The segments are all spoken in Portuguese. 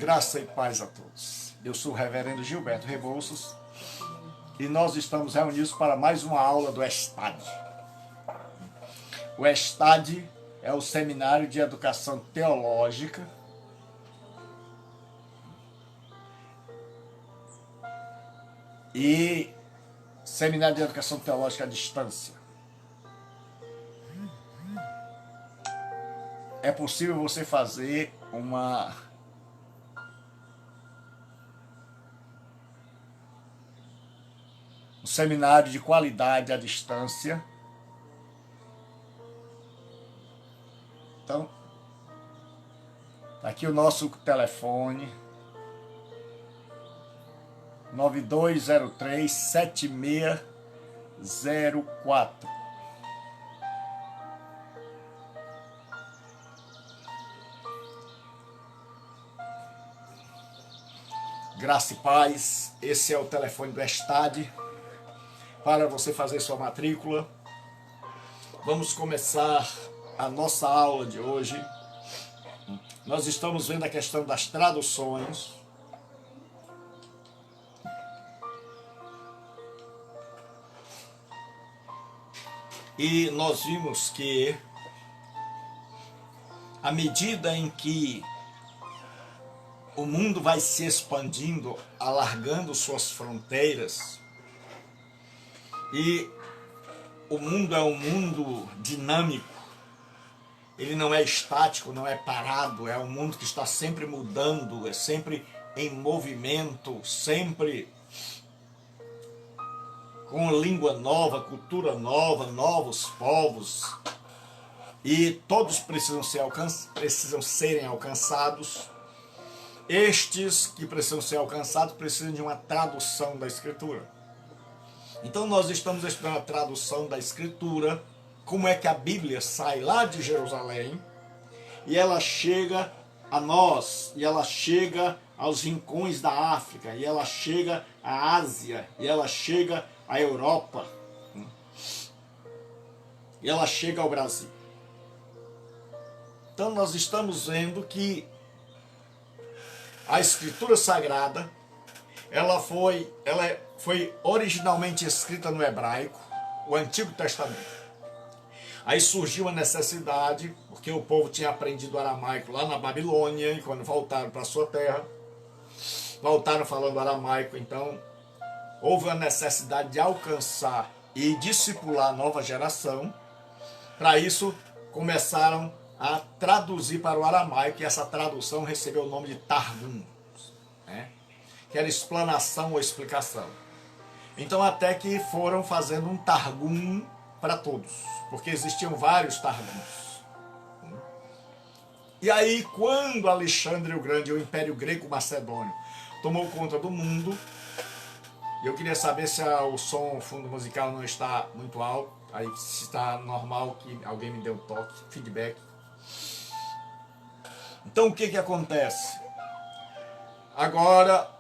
Graça e paz a todos. Eu sou o reverendo Gilberto Rebouças e nós estamos reunidos para mais uma aula do ESTAD. O ESTAD é o Seminário de Educação Teológica e Seminário de Educação Teológica à Distância. É possível você fazer um seminário de qualidade à distância. Então, aqui o nosso telefone 9203-7604. Graça e paz, esse é o telefone do ESTAD para você fazer sua matrícula. Vamos começar a nossa aula de hoje. Nós estamos vendo a questão das traduções. E nós vimos que, à medida em que o mundo vai se expandindo, alargando suas fronteiras, e o mundo é um mundo dinâmico, ele não é estático, não é parado, é um mundo que está sempre mudando, é sempre em movimento, sempre com língua nova, cultura nova, novos povos, e todos precisam serem alcançados. Estes que precisam ser alcançados precisam de uma tradução da Escritura. Então nós estamos estudando a tradução da Escritura, como é que a Bíblia sai lá de Jerusalém e ela chega a nós, e ela chega aos rincões da África, e ela chega à Ásia, e ela chega à Europa, e ela chega ao Brasil. Então nós estamos vendo que a Escritura Sagrada, ela foi originalmente escrita no hebraico, o Antigo Testamento. Aí surgiu a necessidade, porque o povo tinha aprendido aramaico lá na Babilônia, e quando voltaram para a sua terra, voltaram falando aramaico, então houve a necessidade de alcançar e discipular a nova geração. Para isso, começaram a traduzir para o aramaico, e essa tradução recebeu o nome de Targum, né? Que era explanação ou explicação. Então até que foram fazendo um Targum para todos, porque existiam vários Targums. E aí, quando Alexandre o Grande, o Império Greco-Macedônio, tomou conta do mundo, eu queria saber se o som, o fundo musical não está muito alto, aí se está normal, que alguém me dê um toque, feedback. Então o que acontece? Agora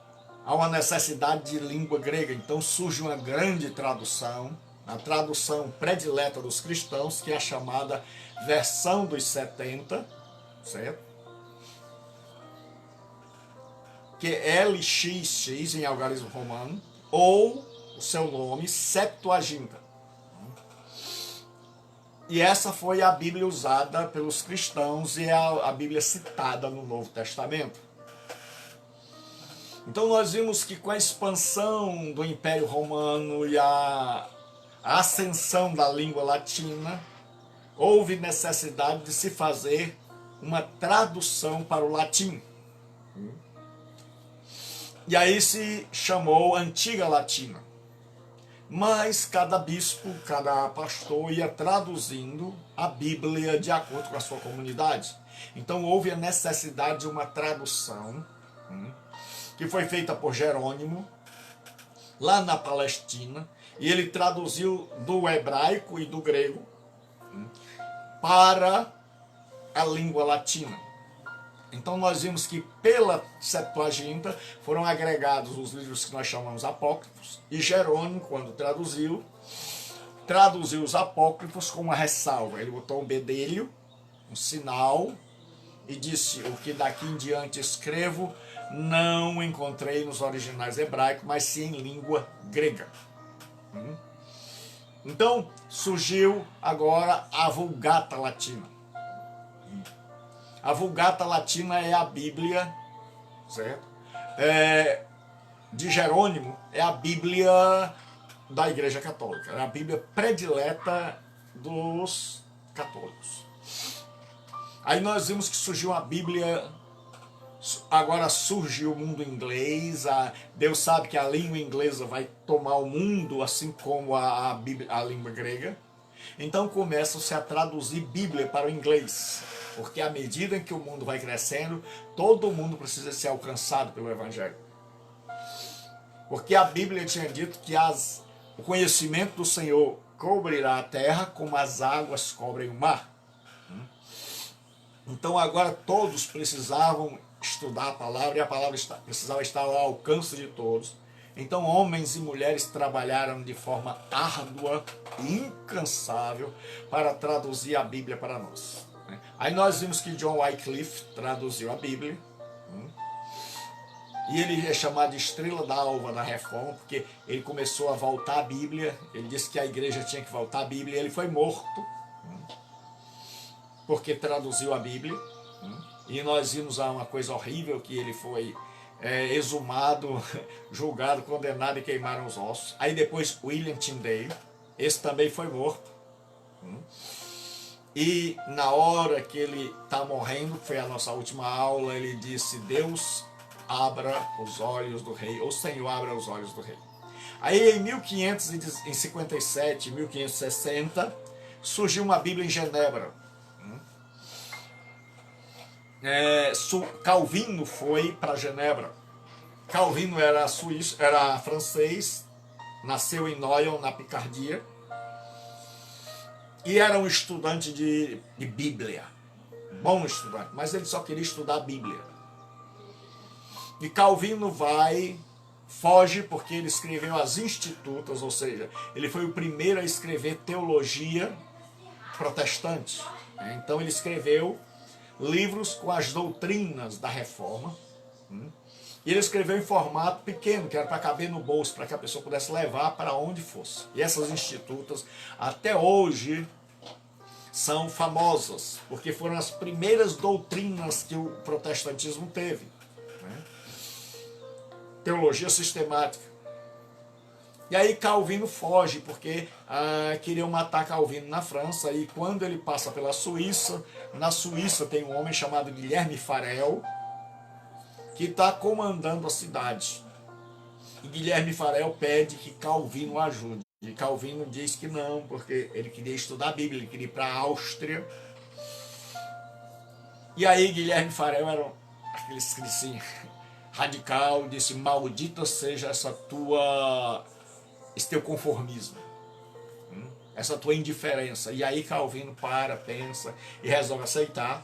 há uma necessidade de língua grega, então surge uma grande tradução, a tradução predileta dos cristãos, que é a chamada versão dos 70, certo? Que é LXX em algarismo romano, ou o seu nome, Septuaginta. E essa foi a Bíblia usada pelos cristãos e a Bíblia citada no Novo Testamento. Então nós vimos que com a expansão do Império Romano e a ascensão da língua latina, houve necessidade de se fazer uma tradução para o latim. E aí se chamou Antiga Latina. Mas cada bispo, cada pastor ia traduzindo a Bíblia de acordo com a sua comunidade. Então houve a necessidade de uma tradução, que foi feita por Jerônimo, lá na Palestina, e ele traduziu do hebraico e do grego para a língua latina. Então nós vimos que pela Septuaginta foram agregados os livros que nós chamamos apócrifos, e Jerônimo, quando traduziu os apócrifos com uma ressalva. Ele botou um bedelho, um sinal, e disse: o que daqui em diante escrevo não encontrei nos originais hebraicos, mas sim em língua grega. Então surgiu agora a Vulgata Latina. A Vulgata Latina é a Bíblia, certo? De Jerônimo, é a Bíblia da Igreja Católica, é a Bíblia predileta dos católicos. Aí nós vimos que surgiu a Bíblia, agora surge o mundo inglês, Deus sabe que a língua inglesa vai tomar o mundo, assim como a língua grega. Então começam-se a traduzir Bíblia para o inglês, porque à medida em que o mundo vai crescendo, todo mundo precisa ser alcançado pelo Evangelho. Porque a Bíblia tinha dito que o conhecimento do Senhor cobrirá a terra como as águas cobrem o mar. Então agora todos precisavam estudar a palavra, e a palavra precisava estar ao alcance de todos. Então homens e mulheres trabalharam de forma árdua e incansável para traduzir a Bíblia para nós. Aí nós vimos que John Wycliffe traduziu a Bíblia, e ele é chamado de estrela d'alva da reforma, porque ele começou a voltar a Bíblia. Ele disse que a igreja tinha que voltar a Bíblia, e ele foi morto porque traduziu a Bíblia. E nós vimos uma coisa horrível, que ele foi exumado, julgado, condenado e queimaram os ossos. Aí depois William Tyndale, esse também foi morto. E na hora que ele está morrendo, foi a nossa última aula, ele disse: Deus abra os olhos do rei, ou Senhor abra os olhos do rei. Aí em 1557, 1560, surgiu uma Bíblia em Genebra. Calvino foi para Genebra. Calvino era suíço, era francês, nasceu em Noyon, na Picardia, e era um estudante de Bíblia, bom estudante, mas ele só queria estudar a Bíblia. E Calvino foge porque ele escreveu as Institutas, ou seja, ele foi o primeiro a escrever teologia protestante. Então ele escreveu livros com as doutrinas da reforma. E ele escreveu em formato pequeno, que era para caber no bolso, para que a pessoa pudesse levar para onde fosse. E essas Institutas, até hoje, são famosas, porque foram as primeiras doutrinas que o protestantismo teve. Teologia sistemática. E aí Calvino foge, porque queriam matar Calvino na França, e quando ele passa pela Suíça, na Suíça tem um homem chamado Guilherme Farel, que está comandando a cidade. E Guilherme Farel pede que Calvino ajude. E Calvino diz que não, porque ele queria estudar a Bíblia, ele queria ir para a Áustria. E aí Guilherme Farel era aquele assim, radical, disse: maldita seja esse teu conformismo, essa tua indiferença. E aí Calvino pensa e resolve aceitar.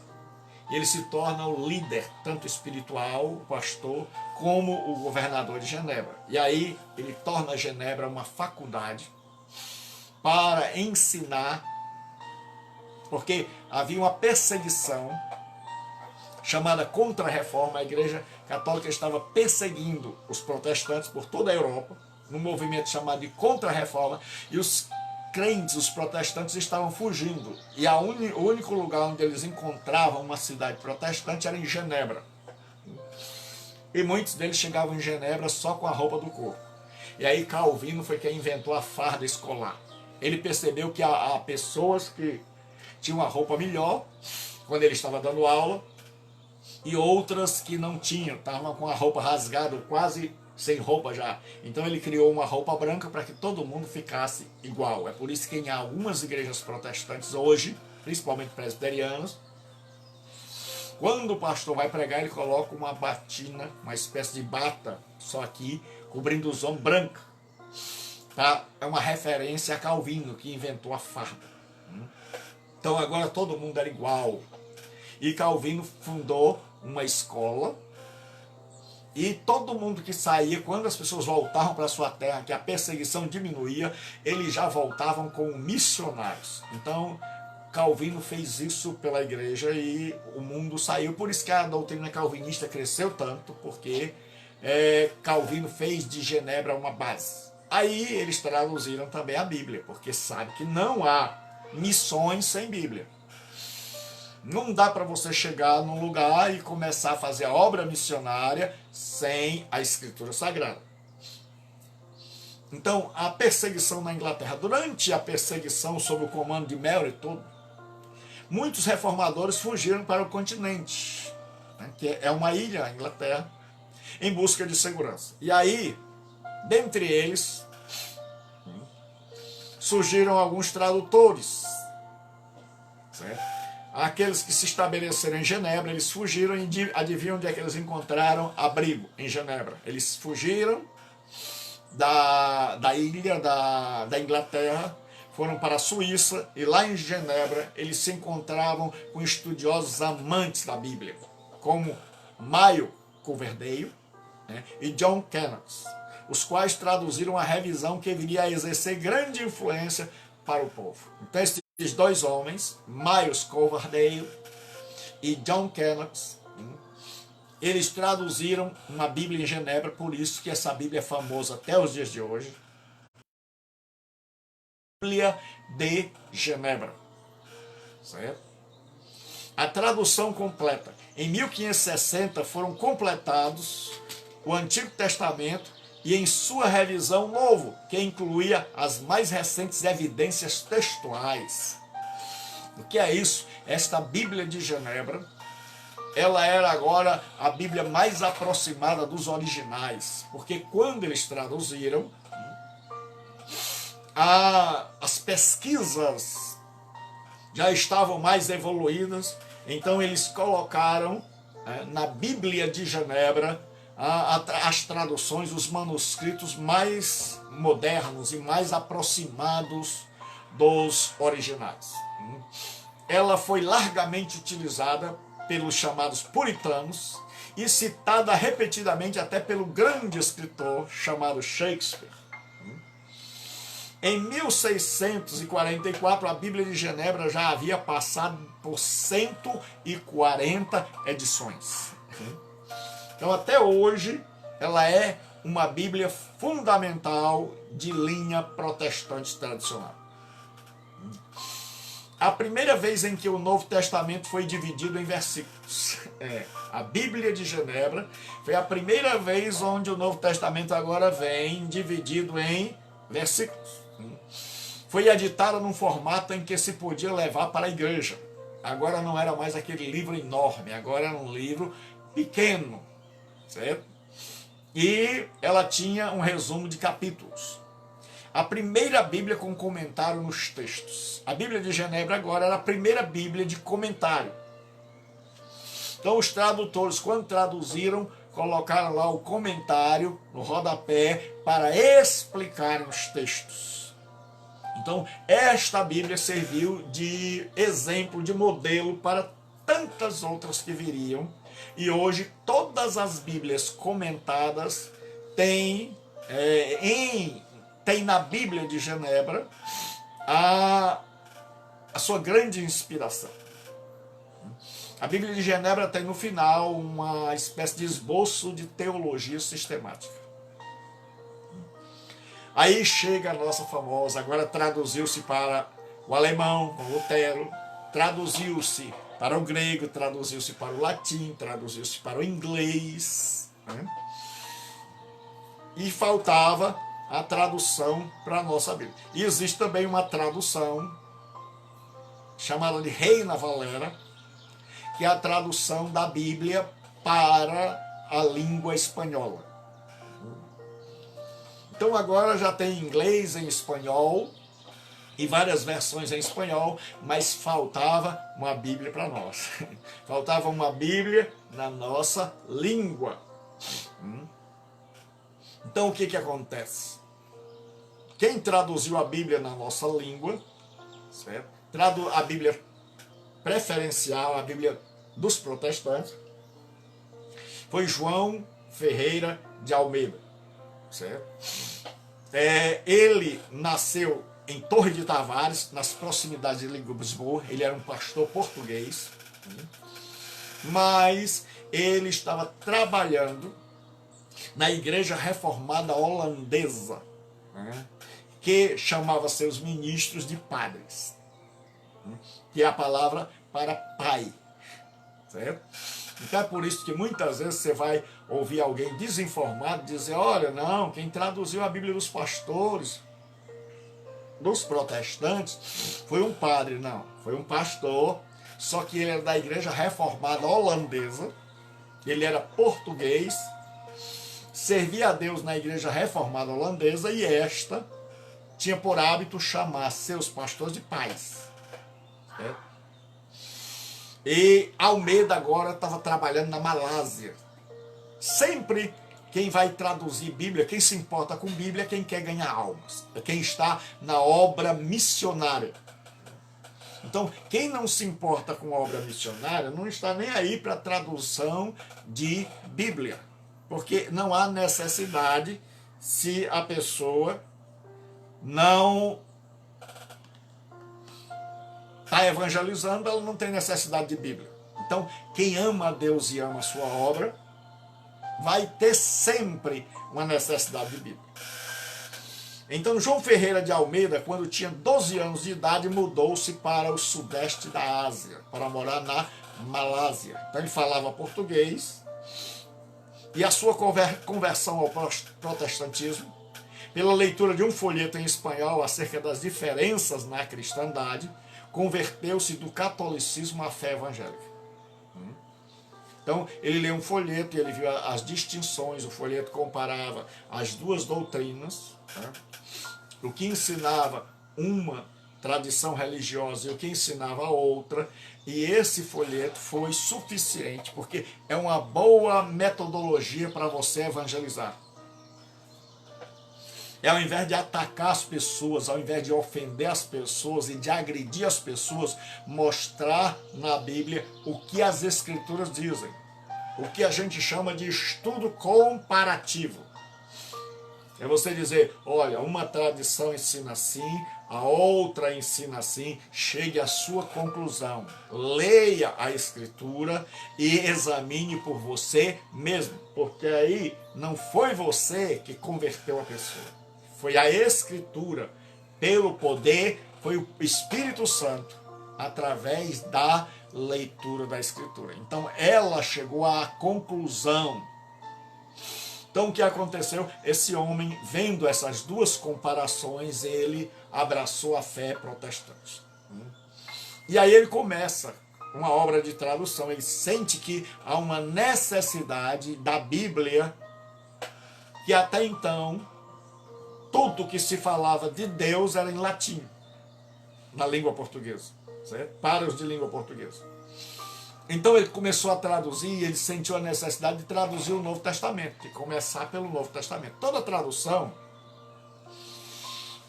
E ele se torna o líder, tanto espiritual, o pastor, como o governador de Genebra. E aí ele torna Genebra uma faculdade para ensinar, porque havia uma perseguição chamada Contra-Reforma. A Igreja Católica estava perseguindo os protestantes por toda a Europa, num movimento chamado de Contra-Reforma, e os crentes, os protestantes, estavam fugindo. E o único lugar onde eles encontravam uma cidade protestante era em Genebra. E muitos deles chegavam em Genebra só com a roupa do corpo. E aí Calvino foi quem inventou a farda escolar. Ele percebeu que há pessoas que tinham uma roupa melhor quando ele estava dando aula, e outras que não tinham, estavam com a roupa rasgada, quase sem roupa já. Então ele criou uma roupa branca para que todo mundo ficasse igual. É por isso que em algumas igrejas protestantes hoje, principalmente presbiterianas, quando o pastor vai pregar, ele coloca uma batina, uma espécie de bata, só aqui, cobrindo os ombros, branca. Tá? É uma referência a Calvino, que inventou a farda. Então agora todo mundo era igual. E Calvino fundou uma escola, e todo mundo que saía, quando as pessoas voltavam para a sua terra, que a perseguição diminuía, eles já voltavam como missionários. Então Calvino fez isso pela igreja e o mundo saiu. Por isso que a doutrina calvinista cresceu tanto, porque Calvino fez de Genebra uma base. Aí eles traduziram também a Bíblia, porque sabe que não há missões sem Bíblia. Não dá para você chegar num lugar e começar a fazer a obra missionária sem a Escritura Sagrada. Então, a perseguição na Inglaterra, durante a perseguição sob o comando de Mary Todd, muitos reformadores fugiram para o continente, né, que é uma ilha, a Inglaterra, em busca de segurança. E aí, dentre eles, surgiram alguns tradutores, certo? Aqueles que se estabeleceram em Genebra, eles fugiram e adivinham onde é que eles encontraram abrigo? Em Genebra. Eles fugiram da ilha da Inglaterra, foram para a Suíça e lá em Genebra eles se encontravam com estudiosos amantes da Bíblia, como Mayo Coverdale, né, e John Kenneth, os quais traduziram a revisão que viria a exercer grande influência para o povo. Então esses dois homens, Miles Coverdale e John Kenneth, eles traduziram uma Bíblia em Genebra, por isso que essa Bíblia é famosa até os dias de hoje. Bíblia de Genebra. Certo? A tradução completa. Em 1560 foram completados o Antigo Testamento e em sua revisão novo, que incluía as mais recentes evidências textuais. O que é isso? Esta Bíblia de Genebra, ela era agora a Bíblia mais aproximada dos originais, porque quando eles traduziram, as pesquisas já estavam mais evoluídas, então eles colocaram na Bíblia de Genebra as traduções, os manuscritos mais modernos e mais aproximados dos originais. Ela foi largamente utilizada pelos chamados puritanos e citada repetidamente até pelo grande escritor chamado Shakespeare. Em 1644, a Bíblia de Genebra já havia passado por 140 edições. Então, até hoje, ela é uma Bíblia fundamental de linha protestante tradicional. A primeira vez em que o Novo Testamento foi dividido em versículos, a Bíblia de Genebra, foi a primeira vez onde o Novo Testamento agora vem dividido em versículos. Foi editada num formato em que se podia levar para a igreja. Agora não era mais aquele livro enorme, agora era um livro pequeno, certo? E ela tinha um resumo de capítulos. A primeira Bíblia com comentário nos textos. A Bíblia de Genebra agora era a primeira Bíblia de comentário. Então os tradutores, quando traduziram, colocaram lá o comentário no rodapé para explicar os textos. Então esta Bíblia serviu de exemplo, de modelo para tantas outras que viriam. E hoje todas as Bíblias comentadas têm na Bíblia de Genebra a sua grande inspiração. A Bíblia de Genebra tem no final uma espécie de esboço de teologia sistemática. Aí chega a nossa famosa, agora traduziu-se para o alemão, com Lutero, traduziu-se para o grego, traduziu-se para o latim, traduziu-se para o inglês, né? E faltava a tradução para a nossa Bíblia. E existe também uma tradução chamada de Reina Valera, que é a tradução da Bíblia para a língua espanhola. Então agora já tem inglês, em espanhol e várias versões em espanhol, mas faltava uma Bíblia para nós. Faltava uma Bíblia na nossa língua. Então o que acontece? Quem traduziu a Bíblia na nossa língua, certo? A Bíblia preferencial, a Bíblia dos protestantes, foi João Ferreira de Almeida, certo? Ele nasceu em Torre de Tavares, nas proximidades de Lisboa. Ele era um pastor português, mas ele estava trabalhando na igreja reformada holandesa, que chamava seus ministros de padres, que é a palavra para pai, certo? Então é por isso que muitas vezes você vai ouvir alguém desinformado dizer, olha, não, quem traduziu a Bíblia dos pastores, dos protestantes, foi um padre. Não, foi um pastor, só que ele era da igreja reformada holandesa, ele era português, servia a Deus na igreja reformada holandesa, e esta tinha por hábito chamar seus pastores de pais. Certo? E Almeida agora estava trabalhando na Malásia. Sempre quem vai traduzir Bíblia, quem se importa com Bíblia, é quem quer ganhar almas, é quem está na obra missionária. Então, quem não se importa com a obra missionária não está nem aí para a tradução de Bíblia, porque não há necessidade se a pessoa não está evangelizando, ela não tem necessidade de Bíblia. Então, quem ama a Deus e ama a sua obra, vai ter sempre uma necessidade de Bíblia. Então, João Ferreira de Almeida, quando tinha 12 anos de idade, mudou-se para o sudeste da Ásia, para morar na Malásia. Então, ele falava português, e a sua conversão ao protestantismo, pela leitura de um folheto em espanhol acerca das diferenças na cristandade, converteu-se do catolicismo à fé evangélica. Então, ele leu um folheto e ele viu as distinções. O folheto comparava as duas doutrinas, o que ensinava uma tradição religiosa e o que ensinava a outra, e esse folheto foi suficiente, porque é uma boa metodologia para você evangelizar. Ao invés de atacar as pessoas, ao invés de ofender as pessoas e de agredir as pessoas, mostrar na Bíblia o que as Escrituras dizem. O que a gente chama de estudo comparativo. É você dizer, olha, uma tradição ensina assim, a outra ensina assim, chegue à sua conclusão. Leia a Escritura e examine por você mesmo, porque aí não foi você que converteu a pessoa. Foi a Escritura, pelo poder, foi o Espírito Santo, através da leitura da Escritura. Então, ela chegou à conclusão. Então, o que aconteceu? Esse homem, vendo essas duas comparações, ele abraçou a fé protestante. E aí ele começa uma obra de tradução. Ele sente que há uma necessidade da Bíblia, que até então tudo que se falava de Deus era em latim, na língua portuguesa, certo? Para os de língua portuguesa. Então ele começou a traduzir e ele sentiu a necessidade de traduzir o Novo Testamento, de começar pelo Novo Testamento. Toda tradução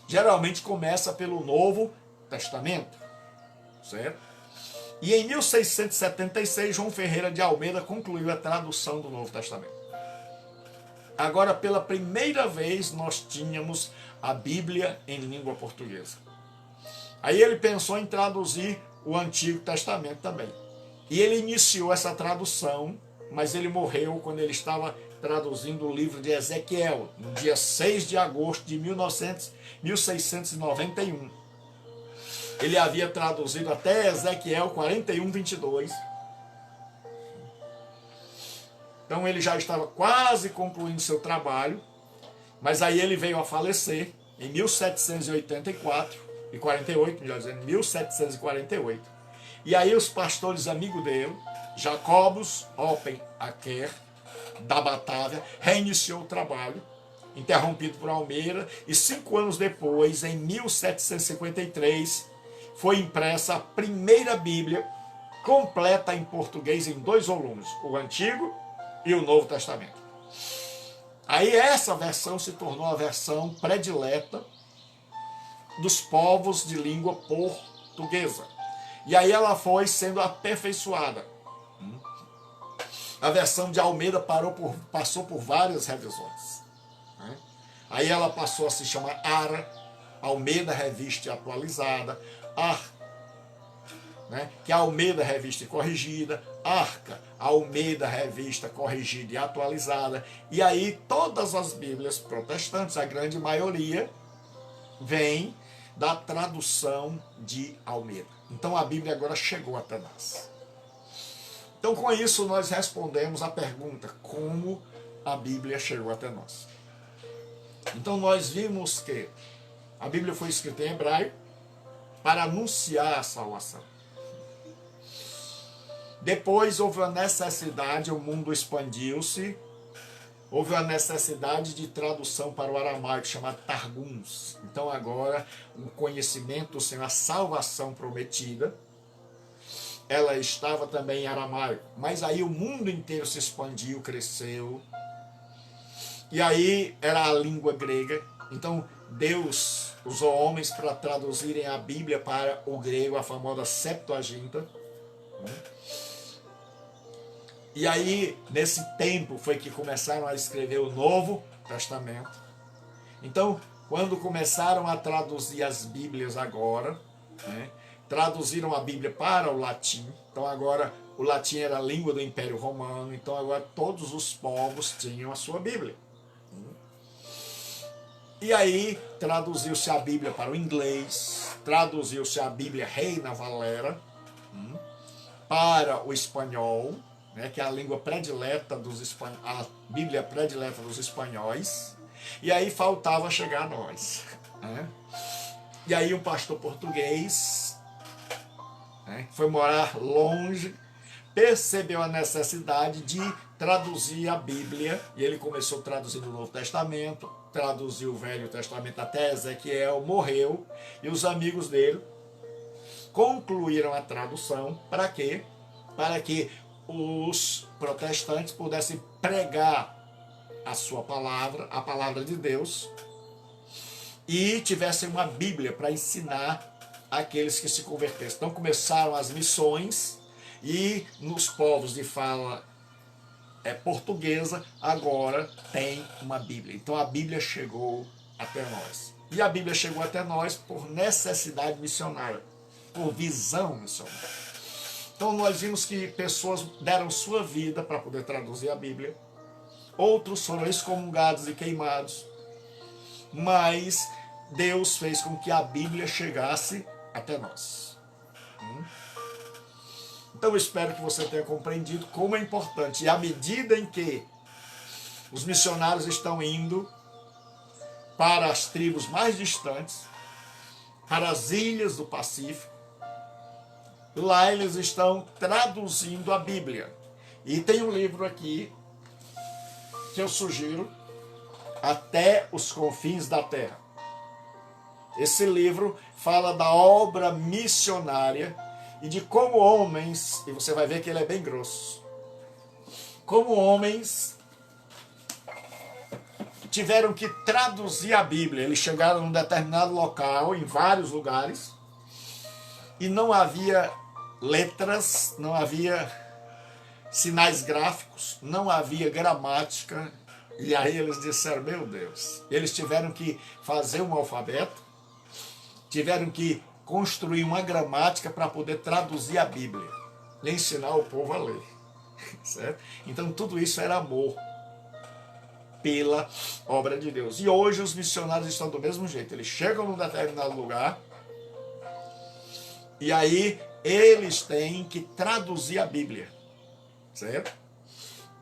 geralmente começa pelo Novo Testamento, certo? E em 1676, João Ferreira de Almeida concluiu a tradução do Novo Testamento. Agora, pela primeira vez, nós tínhamos a Bíblia em língua portuguesa. Aí ele pensou em traduzir o Antigo Testamento também. E ele iniciou essa tradução, mas ele morreu quando ele estava traduzindo o livro de Ezequiel, no dia 6 de agosto de 1691. Ele havia traduzido até Ezequiel 41, 22. Então ele já estava quase concluindo seu trabalho, mas aí ele veio a falecer em 1784, e 48, melhor dizendo, 1748. E aí os pastores amigos dele, Jacobus Oppen Acker, da Batávia, reiniciou o trabalho, interrompido por Almeida, e 5 anos depois, em 1753, foi impressa a primeira Bíblia completa em português em 2 volumes, o Antigo e o Novo Testamento. Aí essa versão se tornou a versão predileta dos povos de língua portuguesa. E aí ela foi sendo aperfeiçoada. A versão de Almeida passou por várias revisões. Aí ela passou a se chamar Ara, Almeida Revista e Atualizada, né, que é a Almeida Revista e Corrigida, Arca, Almeida Revista Corrigida e Atualizada, e aí todas as Bíblias protestantes, a grande maioria, vem da tradução de Almeida. Então a Bíblia agora chegou até nós. Então com isso nós respondemos a pergunta, como a Bíblia chegou até nós. Então nós vimos que a Bíblia foi escrita em hebraico para anunciar a salvação. Depois houve a necessidade, o mundo expandiu-se, houve a necessidade de tradução para o aramaico, chamado Targums. Então agora o conhecimento do Senhor, a salvação prometida, ela estava também em aramaico. Mas aí o mundo inteiro se expandiu, cresceu. E aí era a língua grega. Então Deus usou homens para traduzirem a Bíblia para o grego, a famosa Septuaginta. E aí, nesse tempo, foi que começaram a escrever o Novo Testamento. Então, quando começaram a traduzir as Bíblias agora, né, traduziram a Bíblia para o latim. Então, agora, o latim era a língua do Império Romano. Então, agora, todos os povos tinham a sua Bíblia. E aí, traduziu-se a Bíblia para o inglês, traduziu-se a Bíblia Reina Valera para o espanhol, né, que é a língua predileta dos espanhóis, a Bíblia predileta dos espanhóis, e aí faltava chegar a nós. Né? E aí um pastor português, né, foi morar longe, percebeu a necessidade de traduzir a Bíblia, e ele começou traduzindo o Novo Testamento, traduziu o Velho Testamento até Ezequiel, morreu, e os amigos dele concluíram a tradução. Para quê? Para que os protestantes pudessem pregar a sua palavra, a palavra de Deus, e tivessem uma Bíblia para ensinar aqueles que se convertessem. Então começaram as missões, e nos povos de fala portuguesa, agora tem uma Bíblia. Então a Bíblia chegou até nós. E a Bíblia chegou até nós por necessidade missionária, por visão missionária. Então nós vimos que pessoas deram sua vida para poder traduzir a Bíblia. Outros foram excomungados e queimados. Mas Deus fez com que a Bíblia chegasse até nós. Então eu espero que você tenha compreendido como é importante. E à medida em que os missionários estão indo para as tribos mais distantes, para as ilhas do Pacífico, lá eles estão traduzindo a Bíblia. E tem um livro aqui que eu sugiro, Até os Confins da Terra. Esse livro fala da obra missionária e de como homens, e você vai ver que ele é bem grosso, como homens tiveram que traduzir a Bíblia. Eles chegaram num determinado local, em vários lugares, e não havia letras, não havia sinais gráficos, não havia gramática, e aí eles disseram, meu Deus, eles tiveram que fazer um alfabeto, tiveram que construir uma gramática para poder traduzir a Bíblia, e ensinar o povo a ler, certo? Então tudo isso era amor pela obra de Deus. E hoje os missionários estão do mesmo jeito, eles chegam num determinado lugar, e aí eles têm que traduzir a Bíblia, certo?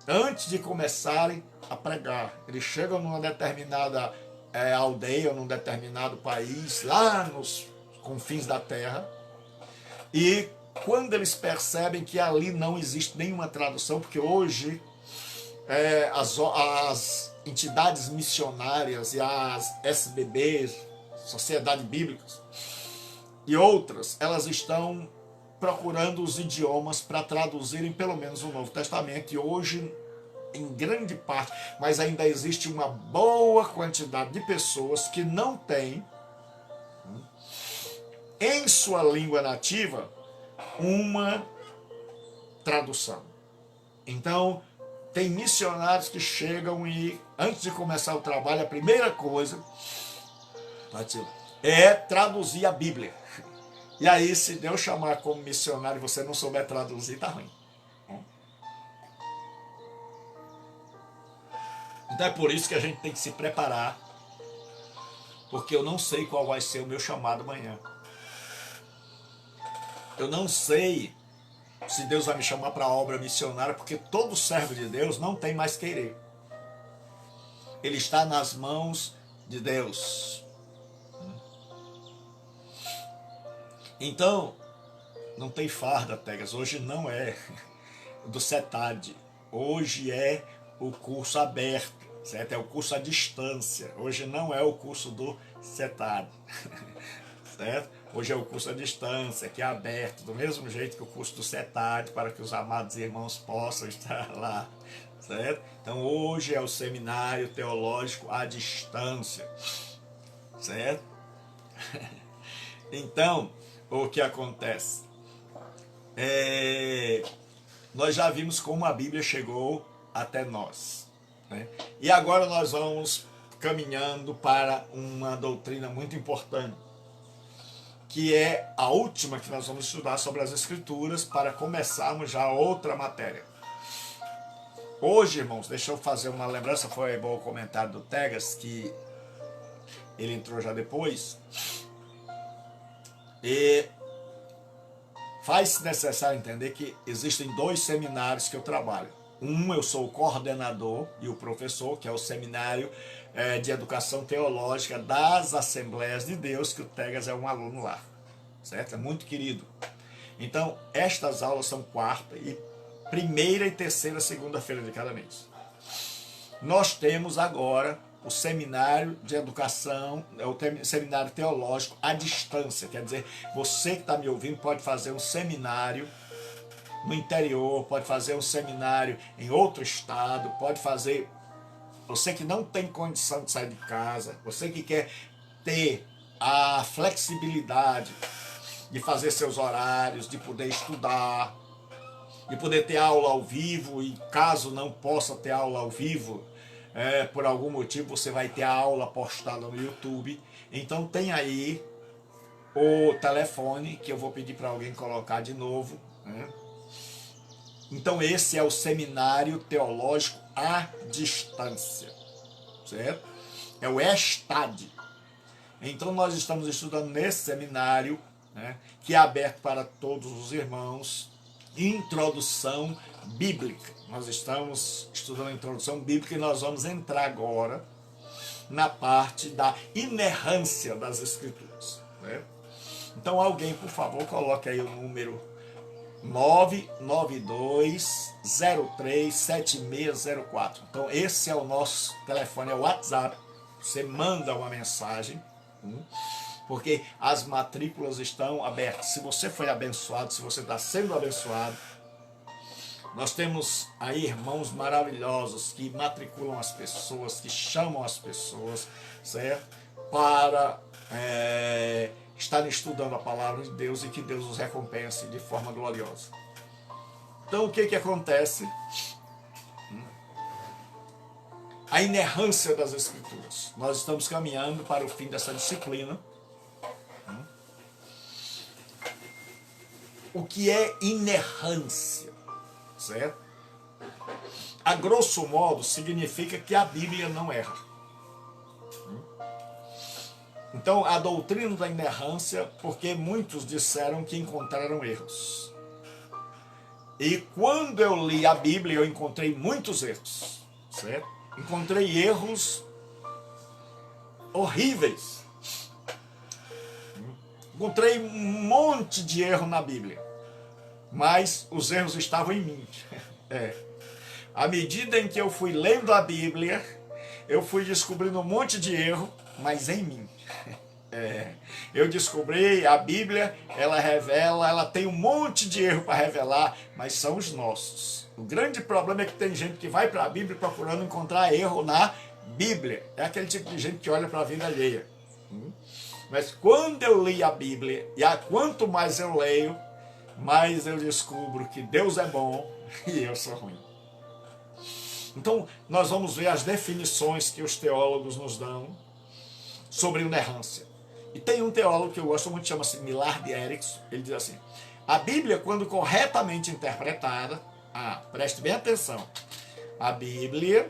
Antes de começarem a pregar, eles chegam numa determinada aldeia, num determinado país, lá nos confins da terra, e quando eles percebem que ali não existe nenhuma tradução, porque hoje as entidades missionárias e as SBBs, Sociedade Bíblicas, e outras, elas estão procurando os idiomas para traduzirem pelo menos o Novo Testamento, e hoje, em grande parte, mas ainda existe uma boa quantidade de pessoas que não têm, em sua língua nativa, uma tradução. Então, tem missionários que chegam e, antes de começar o trabalho, a primeira coisa, é traduzir a Bíblia. E aí, se Deus chamar como missionário e você não souber traduzir, tá ruim. Então é por isso que a gente tem que se preparar, porque eu não sei qual vai ser o meu chamado amanhã. Eu não sei se Deus vai me chamar para a obra missionária, porque todo servo de Deus não tem mais querer. Ele está nas mãos de Deus. Então, não tem farda, Tegas. Hoje não é do CETAD. Hoje é o curso aberto, certo? É o curso à distância. Hoje não é o curso do CETAD, certo? Hoje é o curso à distância, que é aberto, do mesmo jeito que o curso do CETAD, para que os amados irmãos possam estar lá, certo? Então hoje é o seminário teológico à distância, certo? Então, o que acontece? Nós já vimos como a Bíblia chegou até nós, né? E agora nós vamos caminhando para uma doutrina muito importante, que é a última que nós vamos estudar sobre as Escrituras, para começarmos já outra matéria. Hoje, irmãos, deixa eu fazer uma lembrança, foi bom o comentário do Tegas, que ele entrou já depois, e faz necessário entender que existem dois seminários que eu trabalho. Eu sou o coordenador e o professor, que é o seminário de educação teológica das Assembleias de Deus, que o Tegas é um aluno lá, certo? É muito querido. Então, estas aulas são quarta e primeira e terceira segunda-feira de cada mês. Nós temos agora o seminário de educação, o seminário teológico à distância, quer dizer, você que está me ouvindo pode fazer um seminário no interior, pode fazer um seminário em outro estado, pode fazer, você que não tem condição de sair de casa, você que quer ter a flexibilidade de fazer seus horários, de poder estudar, de poder ter aula ao vivo, e caso não possa ter aula ao vivo, por algum motivo você vai ter a aula postada no YouTube. Então tem aí o telefone, que eu vou pedir para alguém colocar de novo, né? Então esse é o seminário teológico à distância, certo? É o ESTAD. Então nós estamos estudando nesse seminário, né, que é aberto para todos os irmãos, introdução bíblica. Nós estamos estudando a introdução bíblica e nós vamos entrar agora na parte da inerrância das Escrituras, né? Então alguém, por favor, coloque aí o número 992037604. Então esse é o nosso telefone, é o WhatsApp. Você manda uma mensagem, porque as matrículas estão abertas. Se você foi abençoado, se você está sendo abençoado, nós temos aí irmãos maravilhosos que matriculam as pessoas, que chamam as pessoas, certo? Para estarem estudando a palavra de Deus, e que Deus os recompense de forma gloriosa. Então o que acontece? A inerrância das Escrituras. Nós estamos caminhando para o fim dessa disciplina. O que é inerrância? Certo? A grosso modo significa que a Bíblia não erra. Então, a doutrina da inerrância, porque muitos disseram que encontraram erros. E quando eu li a Bíblia, eu encontrei muitos erros, certo? Encontrei erros horríveis. Encontrei um monte de erro na Bíblia, mas os erros estavam em mim. À medida em que eu fui lendo a Bíblia, eu fui descobrindo um monte de erro, mas em mim. Eu descobri, a Bíblia, ela revela, ela tem um monte de erro para revelar, mas são os nossos. O grande problema é que tem gente que vai para a Bíblia procurando encontrar erro na Bíblia. É aquele tipo de gente que olha para a vida alheia. Mas quando eu li a Bíblia, e quanto mais eu leio, mais eu descubro que Deus é bom e eu sou ruim. Então, nós vamos ver as definições que os teólogos nos dão sobre inerrância. E tem um teólogo que eu gosto muito, chama-se Millard Erickson, ele diz assim: a Bíblia, quando corretamente interpretada, preste bem atenção, a Bíblia,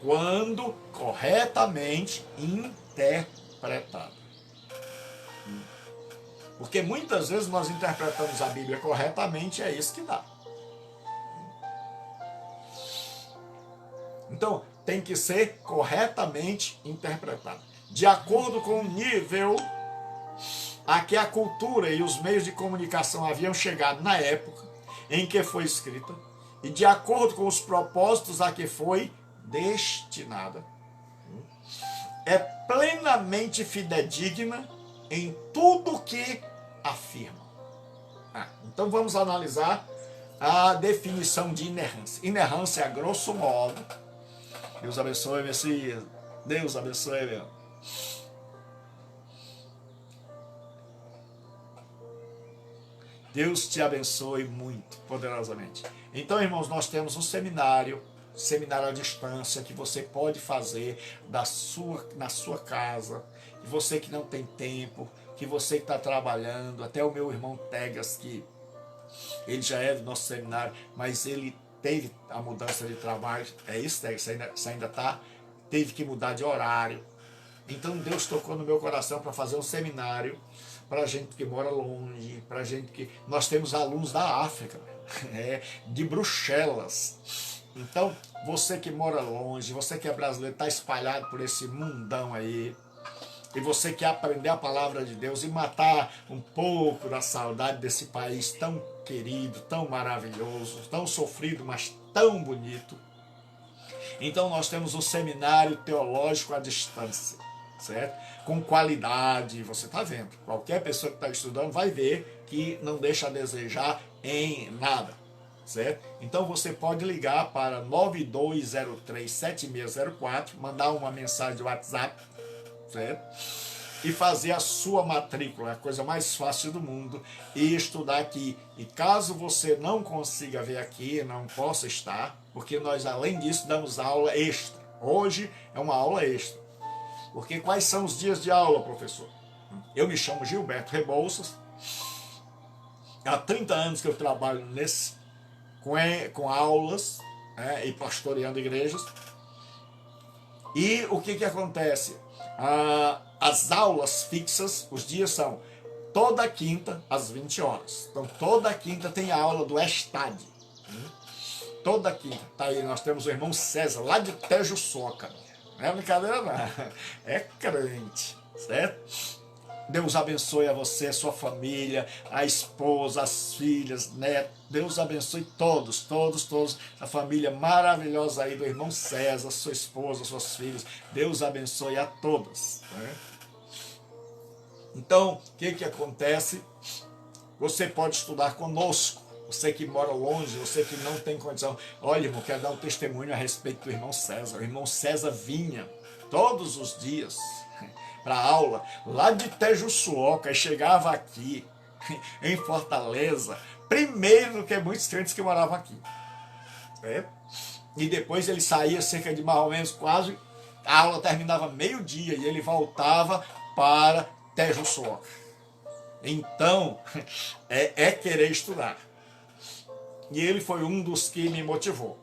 quando corretamente interpretada. Porque muitas vezes nós interpretamos a Bíblia corretamente e é isso que dá. Então, tem que ser corretamente interpretada, de acordo com o nível a que a cultura e os meios de comunicação haviam chegado na época em que foi escrita e de acordo com os propósitos a que foi destinada. É plenamente fidedigna em tudo que afirma. Então vamos analisar a definição de inerrância. Inerrância, a grosso modo, Deus abençoe, Messias, Deus abençoe, meu. Deus te abençoe muito, poderosamente. Então, irmãos, nós temos um seminário à distância, que você pode fazer na sua casa, e você que não tem tempo, que você que está trabalhando, até o meu irmão Tegas, que ele já é do nosso seminário, mas ele teve a mudança de trabalho, é isso, Tegas, você ainda teve que mudar de horário. Então Deus tocou no meu coração para fazer um seminário para gente que mora longe, para gente que... Nós temos alunos da África, de Bruxelas. Então, você que mora longe, você que é brasileiro, está espalhado por esse mundão aí, e você quer aprender a palavra de Deus e matar um pouco da saudade desse país tão querido, tão maravilhoso, tão sofrido, mas tão bonito. Então nós temos um seminário teológico à distância, certo? Com qualidade, você está vendo. Qualquer pessoa que está estudando vai ver que não deixa a desejar em nada, certo? Então você pode ligar para 9203-7604, mandar uma mensagem de WhatsApp, certo? E fazer a sua matrícula, a coisa mais fácil do mundo, e estudar aqui. E caso você não consiga vir aqui, não possa estar, porque nós, além disso, damos aula extra. Hoje é uma aula extra. Porque quais são os dias de aula, professor? Eu me chamo Gilberto Rebouças. Há 30 anos que eu trabalho com aulas, e pastoreando igrejas. E o que acontece? As aulas fixas, os dias são toda quinta às 20 horas. Então toda quinta tem a aula do Estade. Toda quinta. Tá aí, nós temos o irmão César, lá de Tejuçoca. Não é brincadeira não. É crente, certo? Deus abençoe a você, a sua família, a esposa, as filhas, netos. Deus abençoe todos, a família maravilhosa aí do irmão César, sua esposa, suas filhas. Deus abençoe a todas, né? Então, o que acontece? Você pode estudar conosco. Você que mora longe, você que não tem condição. Olha, irmão, quero dar um testemunho a respeito do irmão César. O irmão César vinha todos os dias para aula, lá de Tejuçuoca, e chegava aqui, em Fortaleza, primeiro do que muitos crentes que moravam aqui. E depois ele saía cerca de mais ou menos quase, a aula terminava meio-dia, e ele voltava para Tejuçuoca. Então, é querer estudar. E ele foi um dos que me motivou,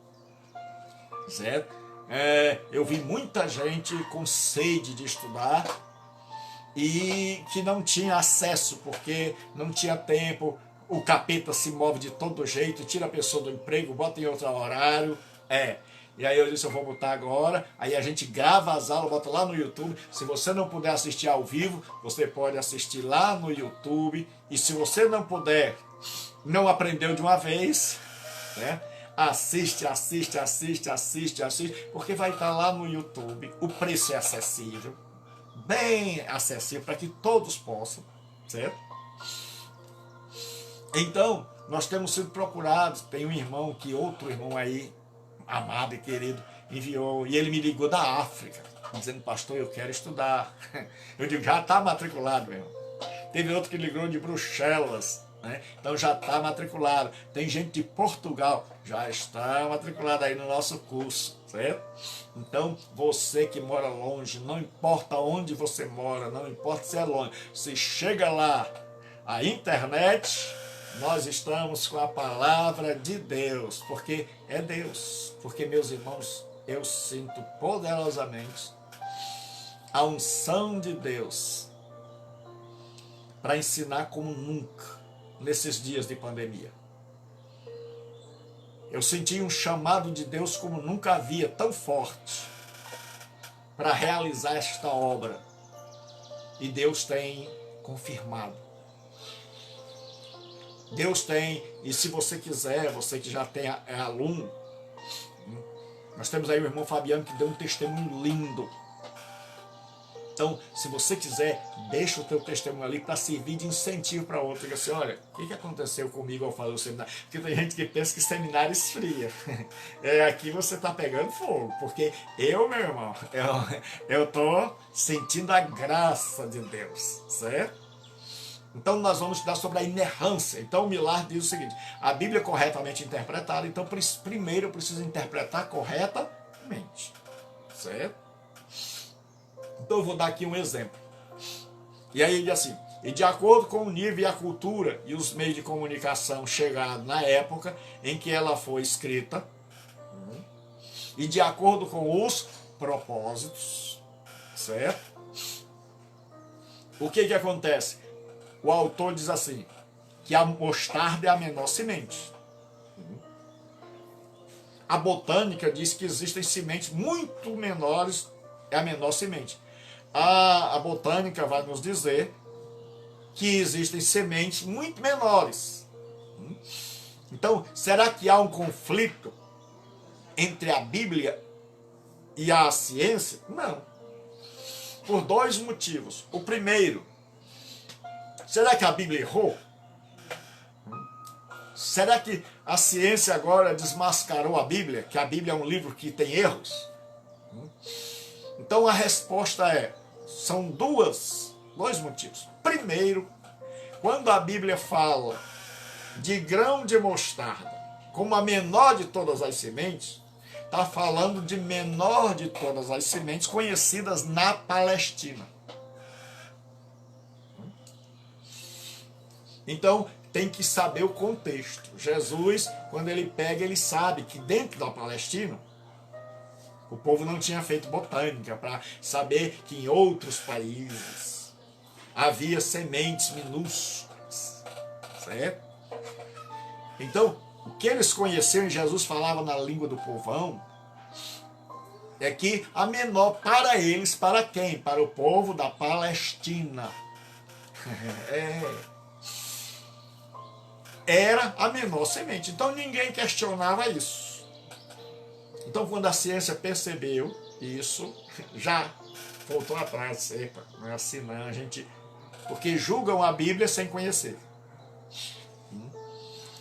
certo? Eu vi muita gente com sede de estudar e que não tinha acesso, porque não tinha tempo. O capeta se move de todo jeito, tira a pessoa do emprego, bota em outro horário. E aí eu disse, eu vou botar agora. Aí a gente grava as aulas, bota lá no YouTube. Se você não puder assistir ao vivo, você pode assistir lá no YouTube. E se você não puder, não aprendeu de uma vez, né? Assiste, porque vai estar lá no YouTube. O preço é acessível, bem acessível, para que todos possam, certo? Então, nós temos sido procurados. Tem um irmão outro irmão aí, amado e querido, enviou, e ele me ligou da África, dizendo, pastor, eu quero estudar. Eu digo, já está matriculado, meu irmão. Teve outro que ligou de Bruxelas, né? Então já está matriculado. Tem gente de Portugal, já está matriculado aí no nosso curso, certo? Então você que mora longe, não importa onde você mora, não importa se é longe, se chega lá, a internet, nós estamos com a palavra de Deus, porque é Deus. Porque, meus irmãos, eu sinto poderosamente a unção de Deus para ensinar como nunca nesses dias de pandemia. Eu senti um chamado de Deus como nunca havia, tão forte, para realizar esta obra. E Deus tem confirmado. Deus tem, e se você quiser, você que já é aluno, nós temos aí o irmão Fabiano que deu um testemunho lindo. Então, se você quiser, deixa o teu testemunho ali para servir de incentivo para outro. Diga assim, olha, o que aconteceu comigo ao fazer o seminário? Porque tem gente que pensa que seminário esfria. Aqui você está pegando fogo, porque meu irmão, eu estou sentindo a graça de Deus, certo? Então nós vamos estudar sobre a inerrância. Então o milagre diz o seguinte, a Bíblia é corretamente interpretada, então primeiro eu preciso interpretar corretamente, certo? Então eu vou dar aqui um exemplo. E aí ele diz assim, e de acordo com o nível e a cultura e os meios de comunicação chegados na época em que ela foi escrita, e de acordo com os propósitos, certo? O que acontece? O autor diz assim, que a mostarda é a menor semente. A botânica diz que existem sementes muito menores, é a menor semente. A botânica vai nos dizer que existem sementes muito menores. Então, será que há um conflito entre a Bíblia e a ciência? Não. Por dois motivos. O primeiro, será que a Bíblia errou? Será que a ciência agora desmascarou a Bíblia? Que a Bíblia é um livro que tem erros? Então a resposta são dois motivos. Primeiro, quando a Bíblia fala de grão de mostarda como a menor de todas as sementes, está falando de menor de todas as sementes conhecidas na Palestina. Então, tem que saber o contexto. Jesus, quando ele pega, ele sabe que dentro da Palestina, o povo não tinha feito botânica para saber que em outros países havia sementes minúsculas, certo? Então, o que eles conheceram, Jesus falava na língua do povão, é que a menor para eles, para quem? Para o povo da Palestina. Era a menor semente. Então ninguém questionava isso. Então quando a ciência percebeu isso, já voltou atrás. Epa, não é assim não, a gente... Porque julgam a Bíblia sem conhecer.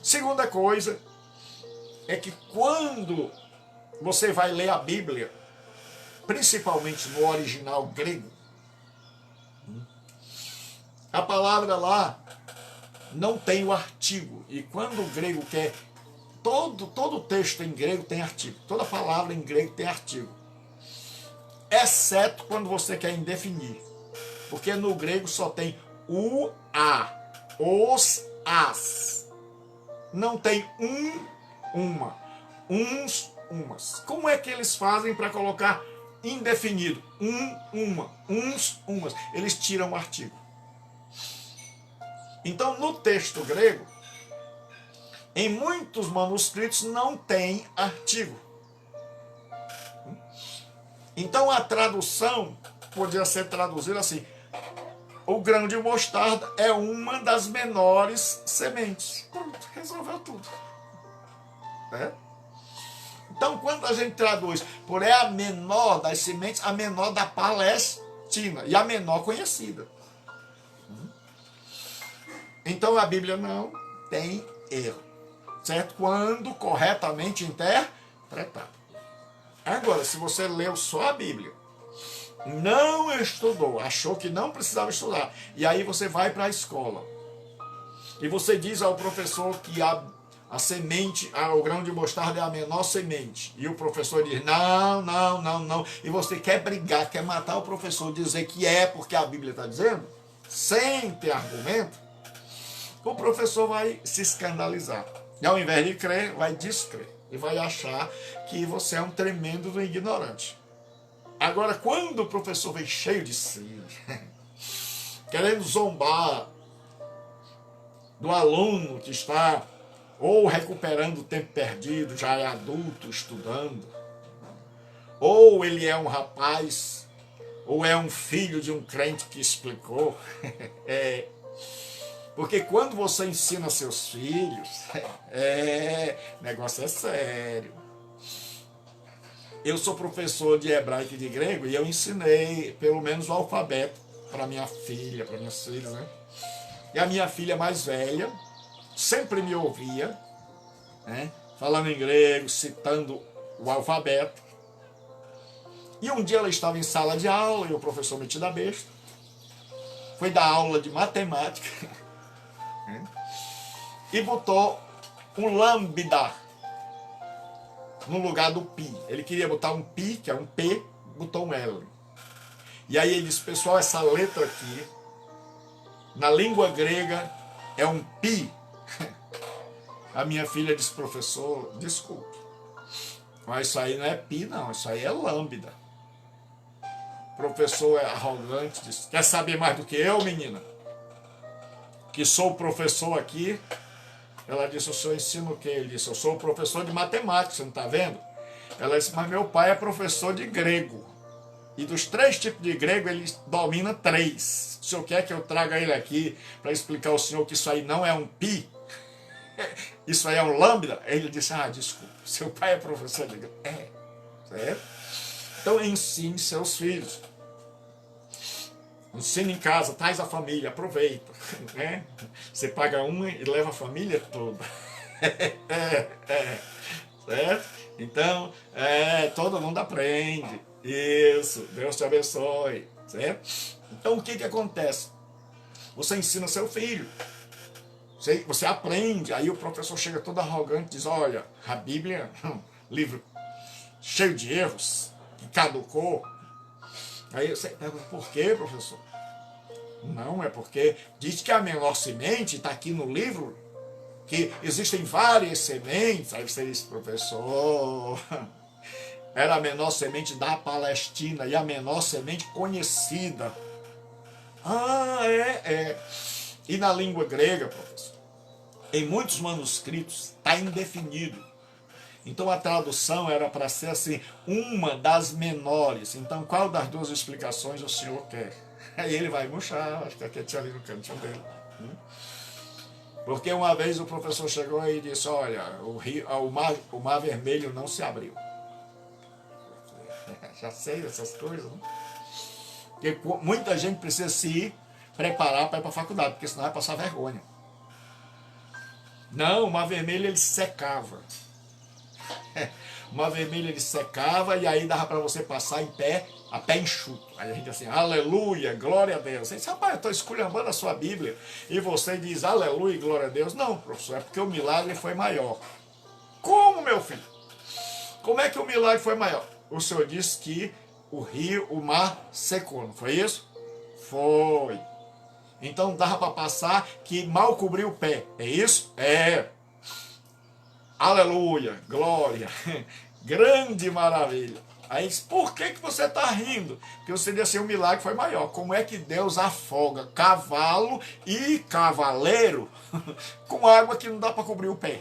Segunda coisa, é que quando você vai ler a Bíblia, principalmente no original grego, a palavra lá não tem o artigo. E quando o grego quer... Todo texto em grego tem artigo. Toda palavra em grego tem artigo. Exceto quando você quer indefinir. Porque no grego só tem o, a, os, as. Não tem uma, uns, umas. Como é que eles fazem para colocar indefinido? Uma, uns, umas. Eles tiram o artigo. Então, no texto grego, em muitos manuscritos não tem artigo. Então, a tradução podia ser traduzida assim: o grão de mostarda é uma das menores sementes. Pronto, resolveu tudo. Então, quando a gente traduz por a menor das sementes, a menor da Palestina e a menor conhecida. Então a Bíblia não tem erro, certo? Quando corretamente interpretada. Agora, se você leu só a Bíblia, não estudou, achou que não precisava estudar, e aí você vai para a escola, E você diz ao professor que a semente, o grão de mostarda é a menor semente. E o professor diz, não, não, não, não. E você quer brigar, quer matar o professor, dizer que é porque a Bíblia está dizendo, sem ter argumento, o professor vai se escandalizar. E ao invés de crer, vai descrer. E vai achar que você é um tremendo do ignorante. Agora, quando o professor vem cheio de si, querendo zombar do aluno que está ou recuperando o tempo perdido, já é adulto, estudando, ou ele é um rapaz, ou é um filho de um crente que explicou. Porque quando você ensina seus filhos, o negócio é sério. Eu sou professor de hebraico e de grego e eu ensinei pelo menos o alfabeto para minha filha, para minhas filhas, né? E a minha filha mais velha sempre me ouvia, né, falando em grego, citando o alfabeto. E um dia ela estava em sala de aula e o professor metido a besta foi dar aula de matemática, né, e botou um lambda no lugar do pi. Ele queria botar um pi, que é um P, botou um L. E aí ele disse, pessoal, essa letra aqui, na língua grega, é um pi. A minha filha disse, professor, desculpe, mas isso aí não é pi, não, isso aí é lambda. O professor é arrogante, disse, quer saber mais do que eu, menina? Que sou o professor aqui. Ela disse, o senhor ensina o quê? Ele disse, eu sou o professor de matemática, você não está vendo? Ela disse, mas meu pai é professor de grego. E dos 3 tipos de grego, ele domina 3. O senhor quer que eu traga ele aqui para explicar ao senhor que isso aí não é um pi? Isso aí é um lambda? Ele disse, desculpa, seu pai é professor de grego. Certo? Então ensine seus filhos. Ensine em casa, traz a família, aproveita. Né? Você paga uma e leva a família toda. Certo? Então, todo mundo aprende. Isso, Deus te abençoe. Certo? Então o que acontece? Você ensina seu filho. Você aprende, aí o professor chega todo arrogante e diz, olha, a Bíblia é um livro cheio de erros, que caducou. Aí você pergunta, por quê, professor? Não, é porque diz que a menor semente está aqui no livro, que existem várias sementes. Aí você diz, professor, era a menor semente da Palestina e a menor semente conhecida. E na língua grega, professor, em muitos manuscritos está indefinido. Então a tradução era para ser assim, uma das menores. Então qual das 2 explicações o senhor quer? Aí ele vai murchar, acho que aqui tinha ali no cantinho dele. Porque uma vez o professor chegou e disse, olha, o mar vermelho não se abriu. Já sei dessas coisas, né? Porque muita gente precisa se preparar para ir para a faculdade, porque senão vai passar vergonha. Não, o mar vermelho ele secava. O mar vermelho ele secava e aí dava para você passar em pé, a pé enxuto. Aí a gente assim, aleluia, glória a Deus. Aí disse, rapaz, eu estou esculhambando a sua Bíblia e você diz aleluia, glória a Deus. Não, professor, é porque o milagre foi maior. Como, meu filho? Como é que o milagre foi maior? O senhor disse que o mar secou, não foi isso? Foi. Então dava para passar que mal cobriu o pé, é isso? Aleluia, glória, grande maravilha. Aí, por que você está rindo? Porque você disse assim, o milagre foi maior. Como é que Deus afoga cavalo e cavaleiro com água que não dá para cobrir o pé?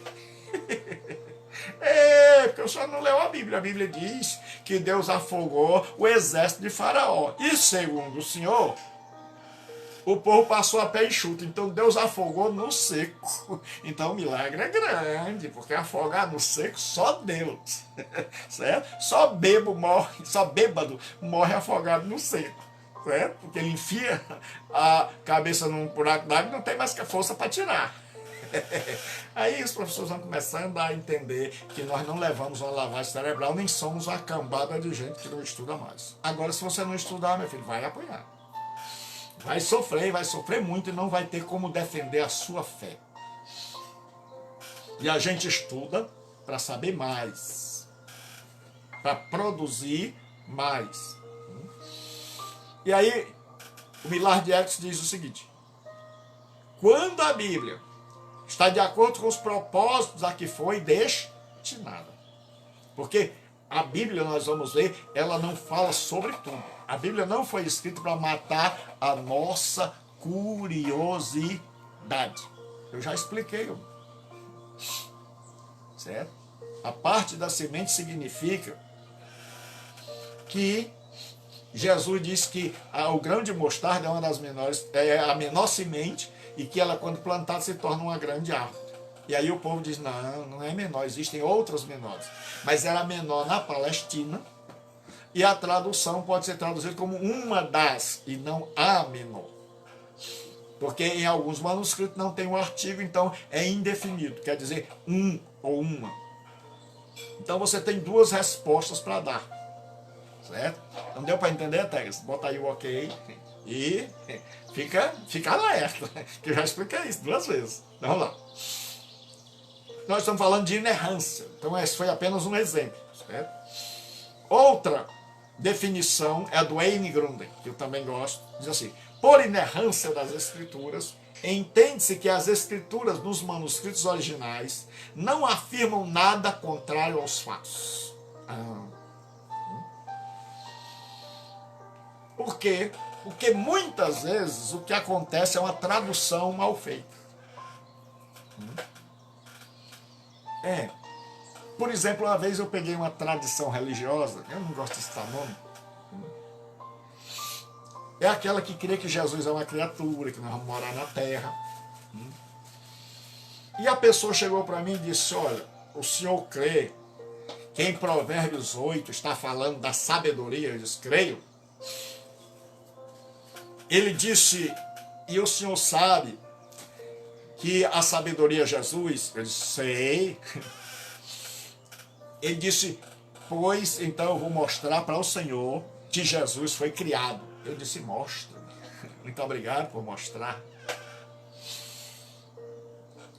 Porque o senhor não leu a Bíblia. A Bíblia diz que Deus afogou o exército de Faraó. E segundo o senhor, o povo passou a pé enxuto, então Deus afogou no seco. Então o milagre é grande, porque afogar no seco só Deus, certo? Só bêbado morre afogado no seco, certo? Porque ele enfia a cabeça num buraco d'água e não tem mais força para tirar. Aí os professores vão começando a entender que nós não levamos uma lavagem cerebral, nem somos uma cambada de gente que não estuda mais. Agora, se você não estudar, meu filho, vai apanhar. Vai sofrer muito e não vai ter como defender a sua fé. E a gente estuda para saber mais, para produzir mais. E aí, o Millard de Erickson diz o seguinte: quando a Bíblia está de acordo com os propósitos a que foi destinada, porque a Bíblia, nós vamos ver, ela não fala sobre tudo. A Bíblia não foi escrita para matar a nossa curiosidade. Eu já expliquei. Certo? A parte da semente significa que Jesus disse que o grão de mostarda é uma das menores, é a menor semente, e que ela, quando plantada, se torna uma grande árvore. E aí o povo diz: não, não é menor, existem outras menores. Mas era menor na Palestina, e a tradução pode ser traduzida como uma das, e não a menor. Porque em alguns manuscritos não tem um artigo, então é indefinido, quer dizer um ou uma. Então você tem duas respostas para dar. Certo? Não deu para entender, Tegas? Bota aí o ok e fica alerta, que eu já expliquei isso 2 vezes. Vamos lá. Nós estamos falando de inerrância, então esse foi apenas um exemplo. Certo? Outra definição é a do Wayne Grudem, que eu também gosto, diz assim: por inerrância das escrituras, entende-se que as escrituras nos manuscritos originais não afirmam nada contrário aos fatos. Por quê? Porque muitas vezes o que acontece é uma tradução mal feita. Por exemplo, uma vez eu peguei uma tradição religiosa, eu não gosto de citar nome, é aquela que crê que Jesus é uma criatura, que nós vamos morar na terra. E a pessoa chegou para mim e disse: olha, o senhor crê que em Provérbios 8 está falando da sabedoria? Eu disse: creio. Ele disse: e o senhor sabe que a sabedoria é Jesus? Eu disse: sei. Ele disse: pois então eu vou mostrar para o senhor que Jesus foi criado. Eu disse: mostra. Muito obrigado por mostrar.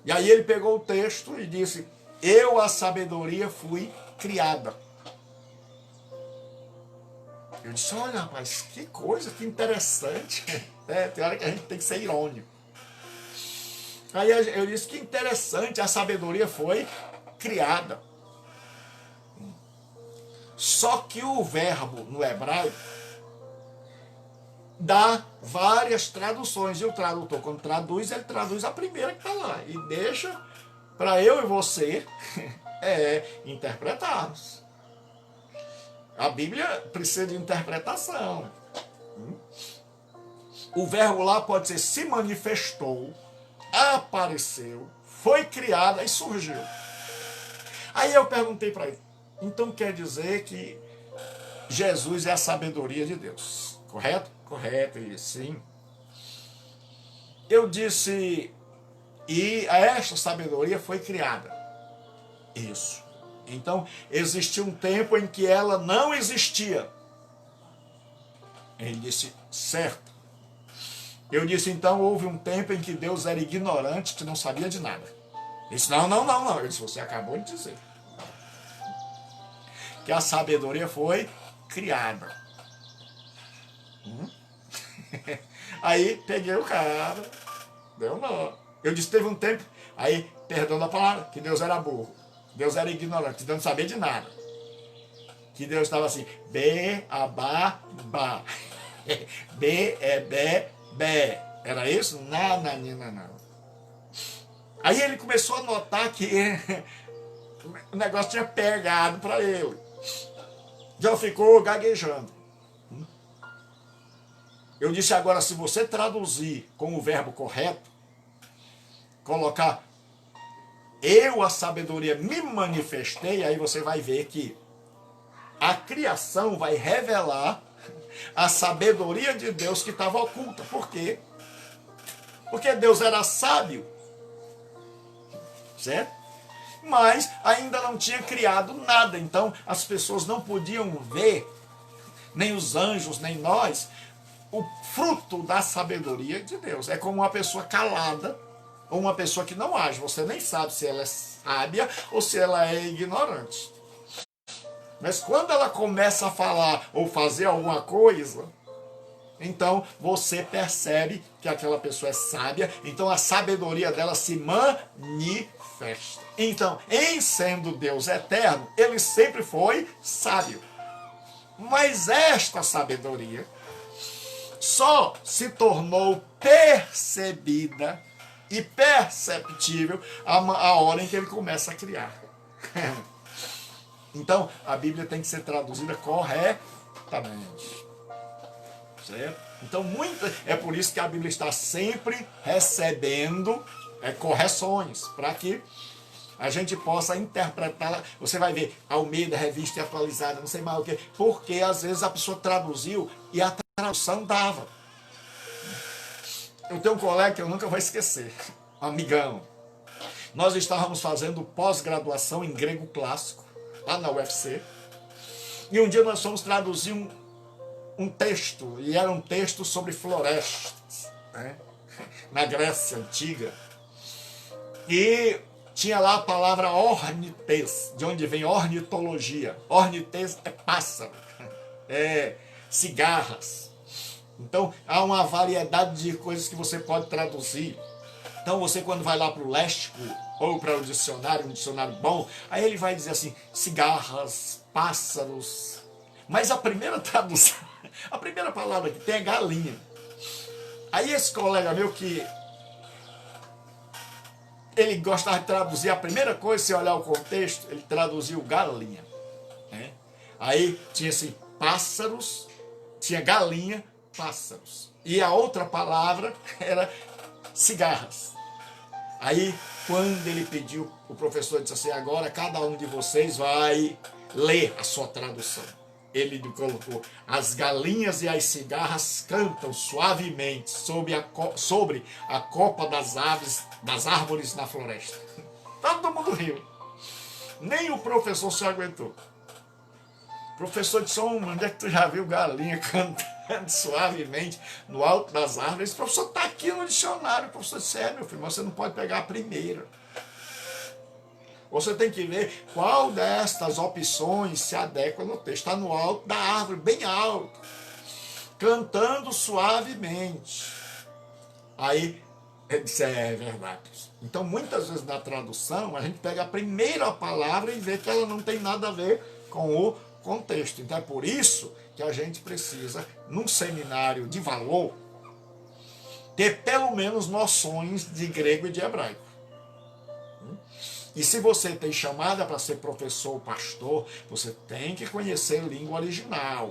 E aí ele pegou o texto e disse: eu, a sabedoria, fui criada. Eu disse: olha, rapaz, que coisa, que interessante. Tem hora que a gente tem que ser irônico. Aí eu disse: que interessante, a sabedoria foi criada. Só que o verbo no hebraico dá várias traduções. E o tradutor, quando traduz, ele traduz a primeira que está lá. E deixa para eu e você interpretarmos. A Bíblia precisa de interpretação. O verbo lá pode ser se manifestou, apareceu, foi criada e surgiu. Aí eu perguntei para ele: então quer dizer que Jesus é a sabedoria de Deus, correto? Correto, e sim. Eu disse: e esta sabedoria foi criada. Isso. Então, existia um tempo em que ela não existia. Ele disse: certo. Eu disse: então houve um tempo em que Deus era ignorante, que não sabia de nada. Ele disse: não. Eu disse: você acabou de dizer que a sabedoria foi criada. Aí peguei o cara, deu nó. Eu disse: teve um tempo, aí, perdão da palavra, que Deus era burro, Deus era ignorante, Deus não sabia de nada, que Deus estava assim: be, abá, ba, be, be, be. Era isso? Não. Aí ele começou a notar que o negócio tinha pegado para ele. Já ficou gaguejando. Eu disse: agora, se você traduzir com o verbo correto, colocar eu, a sabedoria, me manifestei, aí você vai ver que a criação vai revelar a sabedoria de Deus que estava oculta. Por quê? Porque Deus era sábio, certo? Mas ainda não tinha criado nada, então as pessoas não podiam ver, nem os anjos, nem nós, o fruto da sabedoria de Deus. É como uma pessoa calada ou uma pessoa que não age. Você nem sabe se ela é sábia ou se ela é ignorante. Mas quando ela começa a falar ou fazer alguma coisa, então você percebe que aquela pessoa é sábia, então a sabedoria dela se manifesta. Então, em sendo Deus eterno, ele sempre foi sábio. Mas esta sabedoria só se tornou percebida e perceptível a hora em que ele começa a criar. Então, a Bíblia tem que ser traduzida corretamente. Certo? Então, é por isso que a Bíblia está sempre recebendo correções, para que a gente possa interpretá-la. Você vai ver Almeida, revista atualizada, não sei mais o que, porque às vezes a pessoa traduziu e a tradução dava. Eu tenho um colega que eu nunca vou esquecer, um amigão. Nós estávamos fazendo pós-graduação em grego clássico, lá na UFC, e um dia nós fomos traduzir um texto, e era um texto sobre florestas, né? Na Grécia Antiga, e tinha lá a palavra ornites, de onde vem ornitologia. Ornites é pássaro, é cigarras. Então, há uma variedade de coisas que você pode traduzir. Então, você quando vai lá para o léxico, ou para o dicionário, um dicionário bom, aí ele vai dizer assim, cigarras, pássaros. Mas a primeira tradução, a primeira palavra que tem é galinha. Aí esse colega meu que ele gostava de traduzir, a primeira coisa, se olhar o contexto, ele traduziu galinha. Né? Aí tinha assim, pássaros, tinha galinha, pássaros. E a outra palavra era cigarras. Aí, quando ele pediu, o professor disse assim, agora cada um de vocês vai ler a sua tradução. Ele colocou, as galinhas e as cigarras cantam suavemente sobre a copa das aves, das árvores na floresta. Todo mundo riu. Nem o professor se aguentou. O professor disse, onde é que tu já viu galinha cantando suavemente no alto das árvores? Esse professor está aqui no dicionário. O professor disse, meu filho, mas você não pode pegar a primeira. Você tem que ver qual destas opções se adequa no texto. Está no alto da árvore, bem alto, cantando suavemente. Aí ele disse, é verdade. Então, muitas vezes na tradução, a gente pega a primeira palavra e vê que ela não tem nada a ver com o contexto. Então, é por isso que a gente precisa, num seminário de valor, ter pelo menos noções de grego e de hebraico. E se você tem chamada para ser professor ou pastor, você tem que conhecer língua original.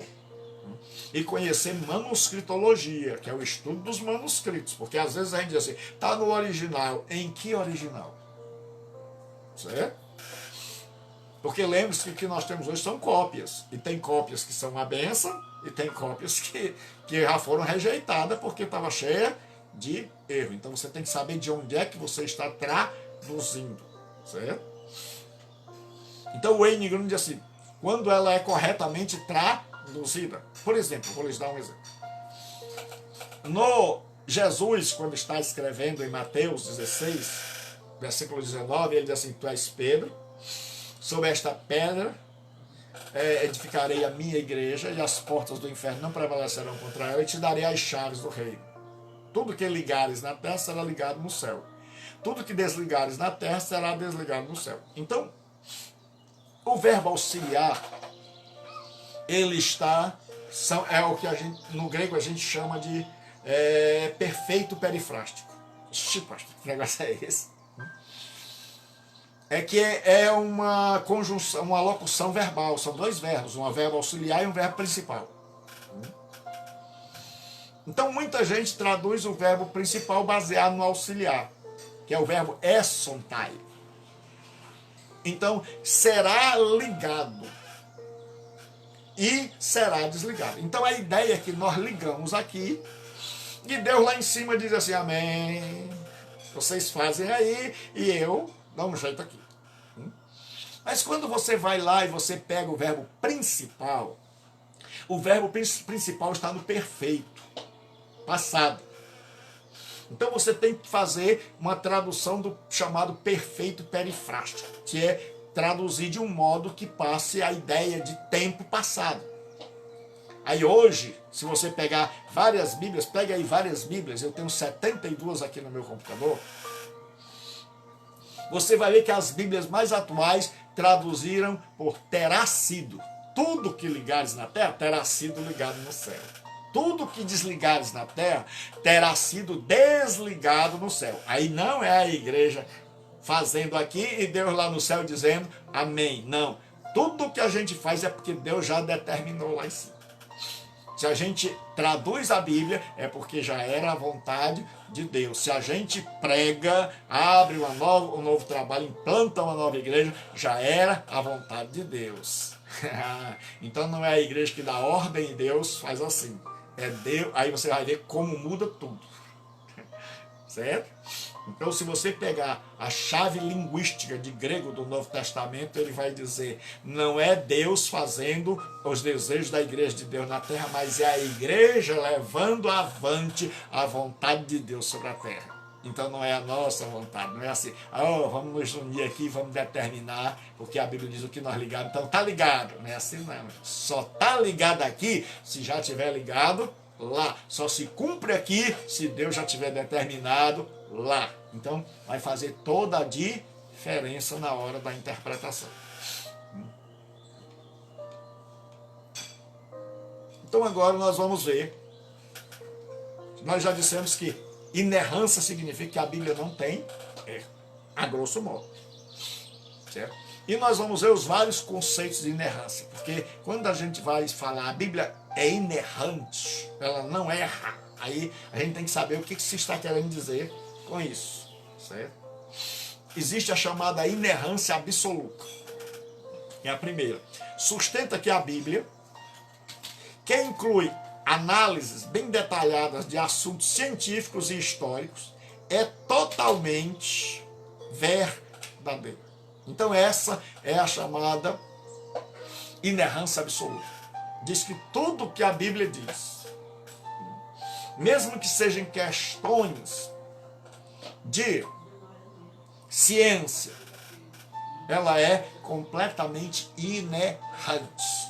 E conhecer manuscritologia, que é o estudo dos manuscritos. Porque às vezes a gente diz assim, está no original. Em que original? Certo? Porque lembre-se que o que nós temos hoje são cópias. E tem cópias que são uma bênção, e tem cópias que já foram rejeitadas porque estava cheia de erro. Então você tem que saber de onde é que você está traduzindo. Certo? Então o Wayne Grudem diz assim, quando ela é corretamente traduzida. Por exemplo, vou lhes dar um exemplo. No Jesus, quando está escrevendo em Mateus 16, versículo 19, ele diz assim, tu és Pedro, sobre esta pedra edificarei a minha igreja e as portas do inferno não prevalecerão contra ela e te darei as chaves do reino. Tudo que ligares na terra será ligado no céu. Tudo que desligares na terra será desligado no céu. Então, o verbo auxiliar, ele está, é o que no grego a gente chama de perfeito perifrástico. Ixi, pastor, que negócio é esse? É que é uma conjunção, uma locução verbal, são dois verbos, um verbo auxiliar e um verbo principal. Então, muita gente traduz o verbo principal baseado no auxiliar, que é o verbo esontai. Então, será ligado e será desligado. Então, a ideia é que nós ligamos aqui e Deus lá em cima diz assim, amém, vocês fazem aí e eu dou um jeito aqui. Mas quando você vai lá e você pega o verbo principal, o verbo principal está no perfeito, passado. Então você tem que fazer uma tradução do chamado perfeito perifrástico, que é traduzir de um modo que passe a ideia de tempo passado. Aí hoje, se você pegar várias Bíblias, pega aí várias Bíblias, eu tenho 72 aqui no meu computador, você vai ver que as Bíblias mais atuais traduziram por terá sido. Tudo que ligares na terra terá sido ligado no céu. Tudo que desligares na terra terá sido desligado no céu. Aí não é a igreja fazendo aqui e Deus lá no céu dizendo amém. Não. Tudo que a gente faz é porque Deus já determinou lá em cima. Se a gente traduz a Bíblia, é porque já era a vontade de Deus. Se a gente prega, abre um novo trabalho, implanta uma nova igreja, já era a vontade de Deus. Então não é a igreja que dá ordem e Deus faz assim. É Deus, aí você vai ver como muda tudo. Certo? Então, se você pegar a chave linguística de grego do Novo Testamento, ele vai dizer, não é Deus fazendo os desejos da igreja de Deus na terra, mas é a igreja levando avante a vontade de Deus sobre a terra. Então não é a nossa vontade, não é assim, vamos nos unir aqui, vamos determinar, porque a Bíblia diz o que nós ligamos, então tá ligado, não é assim não, só tá ligado aqui se já tiver ligado lá, só se cumpre aqui se Deus já tiver determinado lá. Então vai fazer toda a diferença na hora da interpretação. Então agora nós vamos ver, nós já dissemos que inerrância significa que a Bíblia não tem erro, a grosso modo, certo? E nós vamos ver os vários conceitos de inerrância, porque quando a gente vai falar a Bíblia é inerrante, ela não erra, aí a gente tem que saber o que se está querendo dizer com isso, certo? Existe a chamada inerrância absoluta, é a primeira, sustenta que a Bíblia, que inclui análises bem detalhadas de assuntos científicos e históricos, é totalmente verdadeira. Então essa é a chamada inerrância absoluta. Diz que tudo que a Bíblia diz, mesmo que sejam questões de ciência, ela é completamente inerrante.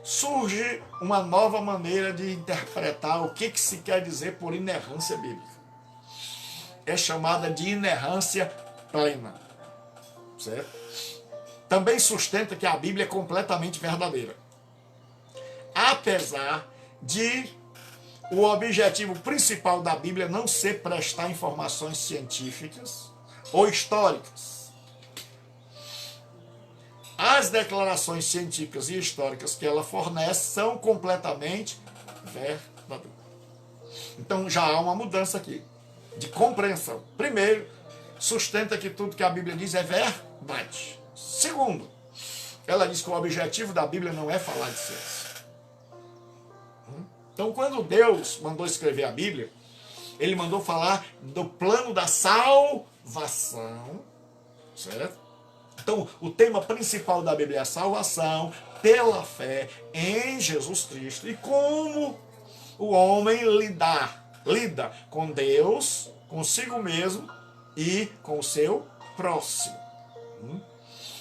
Surge uma nova maneira de interpretar o que se quer dizer por inerrância bíblica. É chamada de inerrância plena. Certo? Também sustenta que a Bíblia é completamente verdadeira. Apesar de o objetivo principal da Bíblia não ser prestar informações científicas ou históricas. As declarações científicas e históricas que ela fornece são completamente verdadeiras. Então já há uma mudança aqui de compreensão. Primeiro, sustenta que tudo que a Bíblia diz é verdade. Segundo, ela diz que o objetivo da Bíblia não é falar de ciência. Então quando Deus mandou escrever a Bíblia, ele mandou falar do plano da salvação, certo? Então, o tema principal da Bíblia é a salvação pela fé em Jesus Cristo e como o homem lida com Deus, consigo mesmo e com o seu próximo.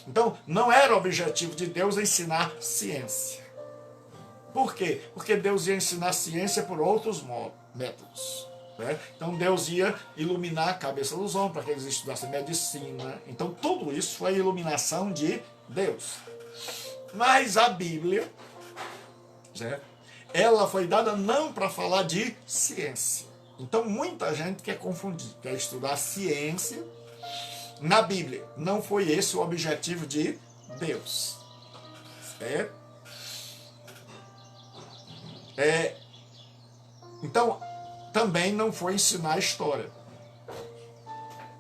Então, não era objetivo de Deus ensinar ciência. Por quê? Porque Deus ia ensinar ciência por outros métodos. Né? Então Deus ia iluminar a cabeça dos homens para que eles estudassem medicina. Então tudo isso foi a iluminação de Deus. Mas a Bíblia, certo? Ela foi dada não para falar de ciência. Então muita gente quer confundir, quer estudar ciência na Bíblia. Não foi esse o objetivo de Deus. Certo? Então também não foi ensinar a história,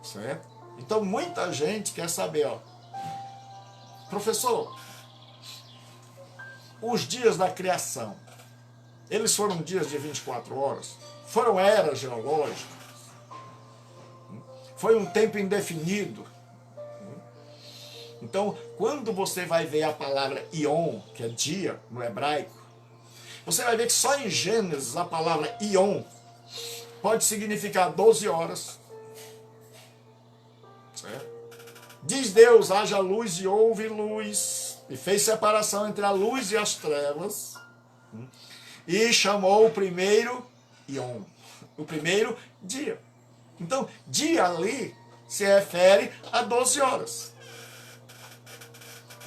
certo? Então muita gente quer saber, professor, os dias da criação, eles foram dias de 24 horas? Foram eras geológicas? Foi um tempo indefinido? Então, quando você vai ver a palavra Ion, que é dia no hebraico, você vai ver que só em Gênesis a palavra Ion pode significar 12 horas. Certo? Diz Deus, haja luz e houve luz. E fez separação entre a luz e as trevas. E chamou o primeiro Yom, o primeiro dia. Então, dia ali se refere a 12 horas.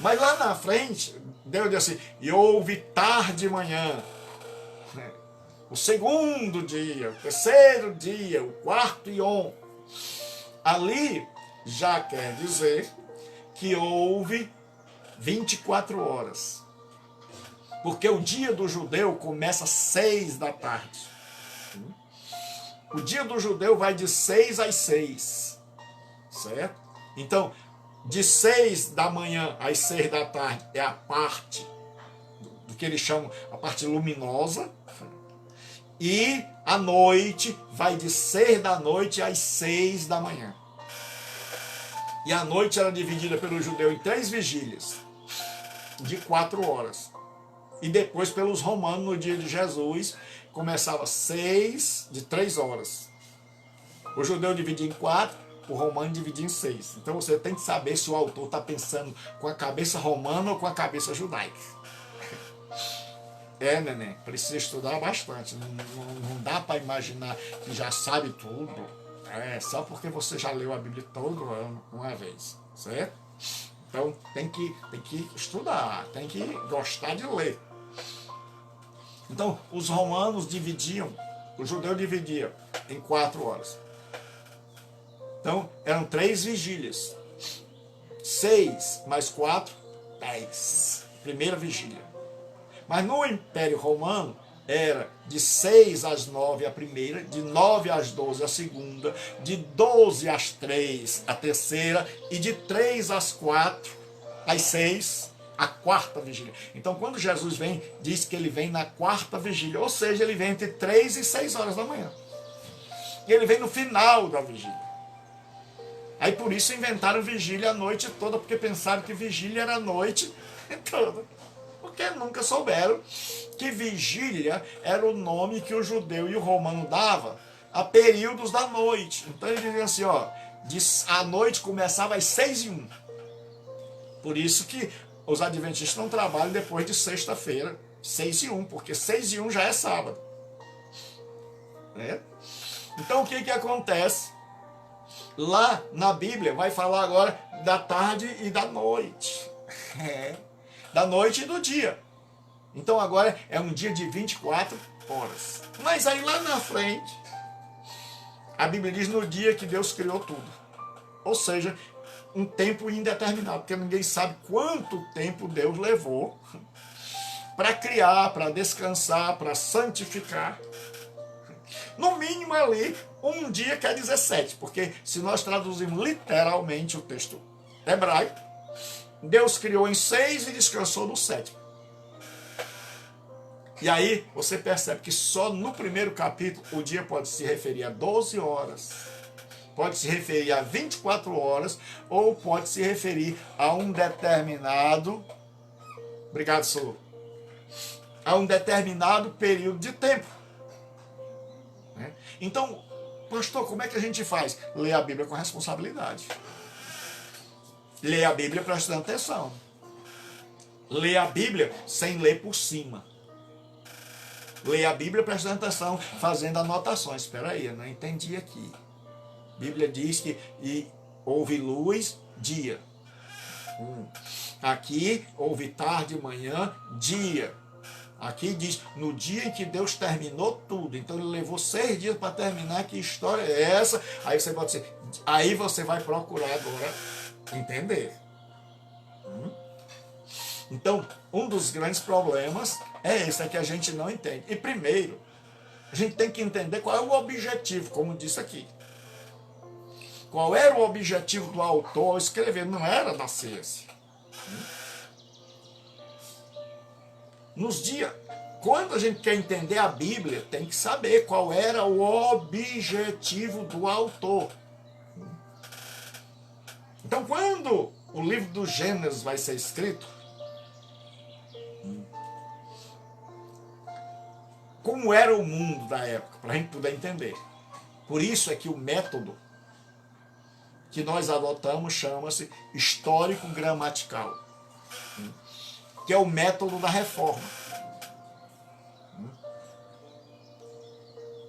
Mas lá na frente, Deus disse assim, e houve tarde e manhã. O segundo dia, o terceiro dia, o quarto Yom. Ali já quer dizer que houve 24 horas. Porque o dia do judeu começa às 6 da tarde. O dia do judeu vai de 6 às 6. Certo? Então, de 6 da manhã às 6 da tarde é a parte do que eles chamam a parte luminosa. E a noite vai de 6 da noite às 6 da manhã. E a noite era dividida pelo judeu em 3 vigílias de 4 horas. E depois pelos romanos no dia de Jesus começava 6 de 3 horas. O judeu dividia em 4, o romano dividia em 6. Então você tem que saber se o autor está pensando com a cabeça romana ou com a cabeça judaica. Neném, precisa estudar bastante. Não dá para imaginar que já sabe tudo. Só porque você já leu a Bíblia todo ano, uma vez. Certo? Então tem que estudar, tem que gostar de ler. Então os romanos dividiam, o judeu dividia em 4 horas. Então eram 3 vigílias. 6 mais 4, 10. Primeira vigília. Mas no Império Romano era de 6 às 9 a primeira, de 9 às 12 a segunda, de 12 às 3 a terceira e de 3 às 4, às 6, a quarta vigília. Então quando Jesus vem, diz que ele vem na quarta vigília, ou seja, ele vem entre 3 e 6 horas da manhã. E ele vem no final da vigília. Aí por isso inventaram vigília a noite toda, porque pensaram que vigília era a noite toda. Porque nunca souberam que vigília era o nome que o judeu e o romano dava a períodos da noite. Então ele dizia assim, a noite começava às 6h01. Por isso que os adventistas não trabalham depois de sexta-feira, 6h01, porque 6h01 já é sábado. Então o que acontece? Lá na Bíblia vai falar agora da tarde e da noite. Da noite e do dia. Então agora é um dia de 24 horas. Mas aí lá na frente, a Bíblia diz no dia que Deus criou tudo. Ou seja, um tempo indeterminado, porque ninguém sabe quanto tempo Deus levou para criar, para descansar, para santificar. No mínimo ali, um dia quer dizer 7, porque se nós traduzirmos literalmente o texto hebraico, Deus criou em 6 e descansou no 7. E aí você percebe que só no primeiro capítulo o dia pode se referir a 12 horas, pode se referir a 24 horas, ou pode se referir a um determinado, obrigado, Sulu, a um determinado período de tempo. Então, pastor, como é que a gente faz? Ler a Bíblia com responsabilidade. Ler a Bíblia prestando atenção. Ler a Bíblia sem ler por cima. Ler a Bíblia prestando atenção, fazendo anotações. Espera aí, eu não entendi aqui. A Bíblia diz que houve luz, dia. Aqui houve tarde, manhã, dia. Aqui diz, no dia em que Deus terminou tudo. Então ele levou 6 dias para terminar. Que história é essa? Aí você vai procurar agora entender. Então, um dos grandes problemas é esse, é que a gente não entende. E primeiro, a gente tem que entender qual é o objetivo, como disse aqui. Qual era o objetivo do autor ao escrever? Não era da ciência. Quando a gente quer entender a Bíblia, tem que saber qual era o objetivo do autor. Então, quando o livro do Gênesis vai ser escrito, como era o mundo da época, para a gente poder entender. Por isso é que o método que nós adotamos chama-se histórico-gramatical, que é o método da reforma.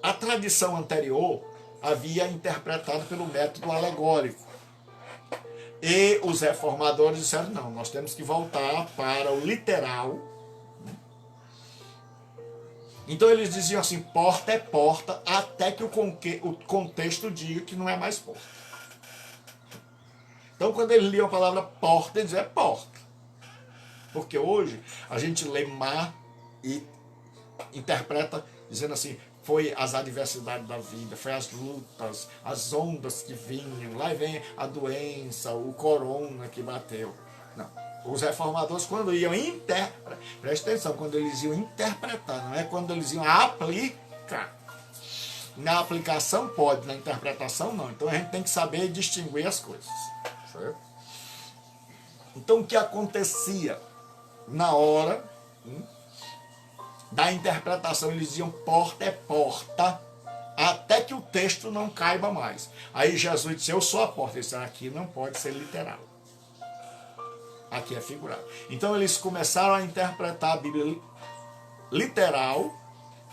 A tradição anterior havia interpretado pelo método alegórico. E os reformadores disseram, não, nós temos que voltar para o literal. Então eles diziam assim, porta é porta, até que o contexto diga que não é mais porta. Então quando eles liam a palavra porta, eles diziam, é porta. Porque hoje a gente lê mar e interpreta dizendo assim, foi as adversidades da vida, foi as lutas, as ondas que vinham, lá vem a doença, o corona que bateu. Não. Os reformadores, quando iam presta atenção, quando eles iam interpretar, não é quando eles iam aplicar. Na aplicação pode, na interpretação não. Então a gente tem que saber distinguir as coisas. Certo? Então o que acontecia na hora da interpretação, eles diziam porta é porta, até que o texto não caiba mais. Aí Jesus disse, eu sou a porta. Ele disse, aqui não pode ser literal. Aqui é figurado. Então eles começaram a interpretar a Bíblia literal,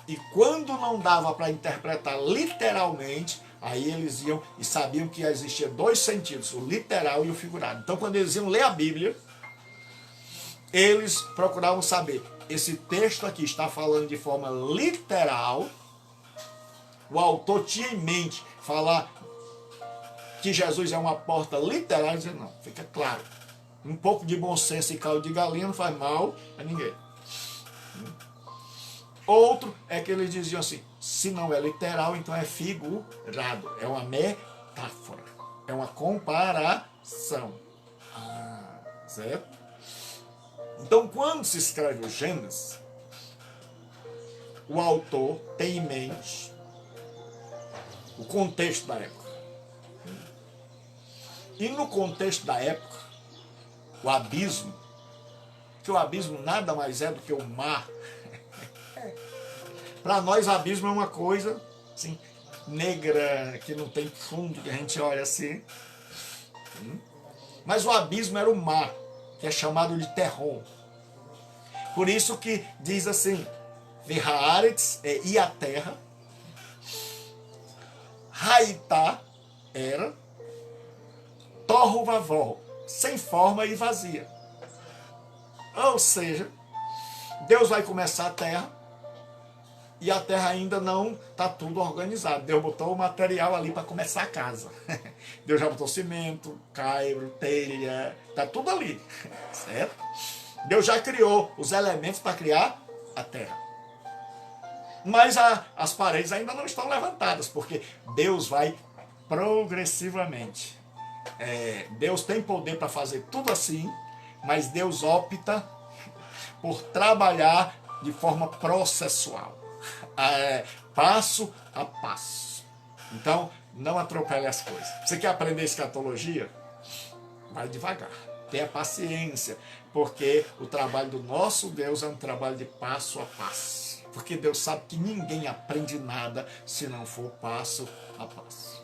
e quando não dava para interpretar literalmente, aí eles iam e sabiam que existia dois sentidos, o literal e o figurado. Então quando eles iam ler a Bíblia, eles procuravam saber, esse texto aqui está falando de forma literal, o autor tinha em mente falar que Jesus é uma porta literal, dizer não, fica claro. Um pouco de bom senso e caldo de galinha não faz mal a ninguém. Outro é que eles diziam assim, se não é literal, então é figurado, é uma metáfora, é uma comparação. Certo? Então, quando se escreve o Gênesis, o autor tem em mente o contexto da época. E no contexto da época, o abismo, que o abismo nada mais é do que o mar. Para nós, o abismo é uma coisa assim, negra, que não tem fundo, que a gente olha assim. Mas o abismo era o mar, que é chamado de Terron. Por isso que diz assim, Vihaaretz, e a terra, Haitá era, Tohu Vavó, sem forma e vazia. Ou seja, Deus vai começar a terra, e a terra ainda não está tudo organizado. Deus botou o material ali para começar a casa. Deus já botou cimento, caibro, telha, está tudo ali, certo? Deus já criou os elementos para criar a terra. Mas as paredes ainda não estão levantadas, porque Deus vai progressivamente. Deus tem poder para fazer tudo assim, mas Deus opta por trabalhar de forma processual. Passo a passo. Então, não atropele as coisas. Você quer aprender escatologia? Vai devagar. Tenha paciência, porque o trabalho do nosso Deus é um trabalho de passo a passo. Porque Deus sabe que ninguém aprende nada se não for passo a passo.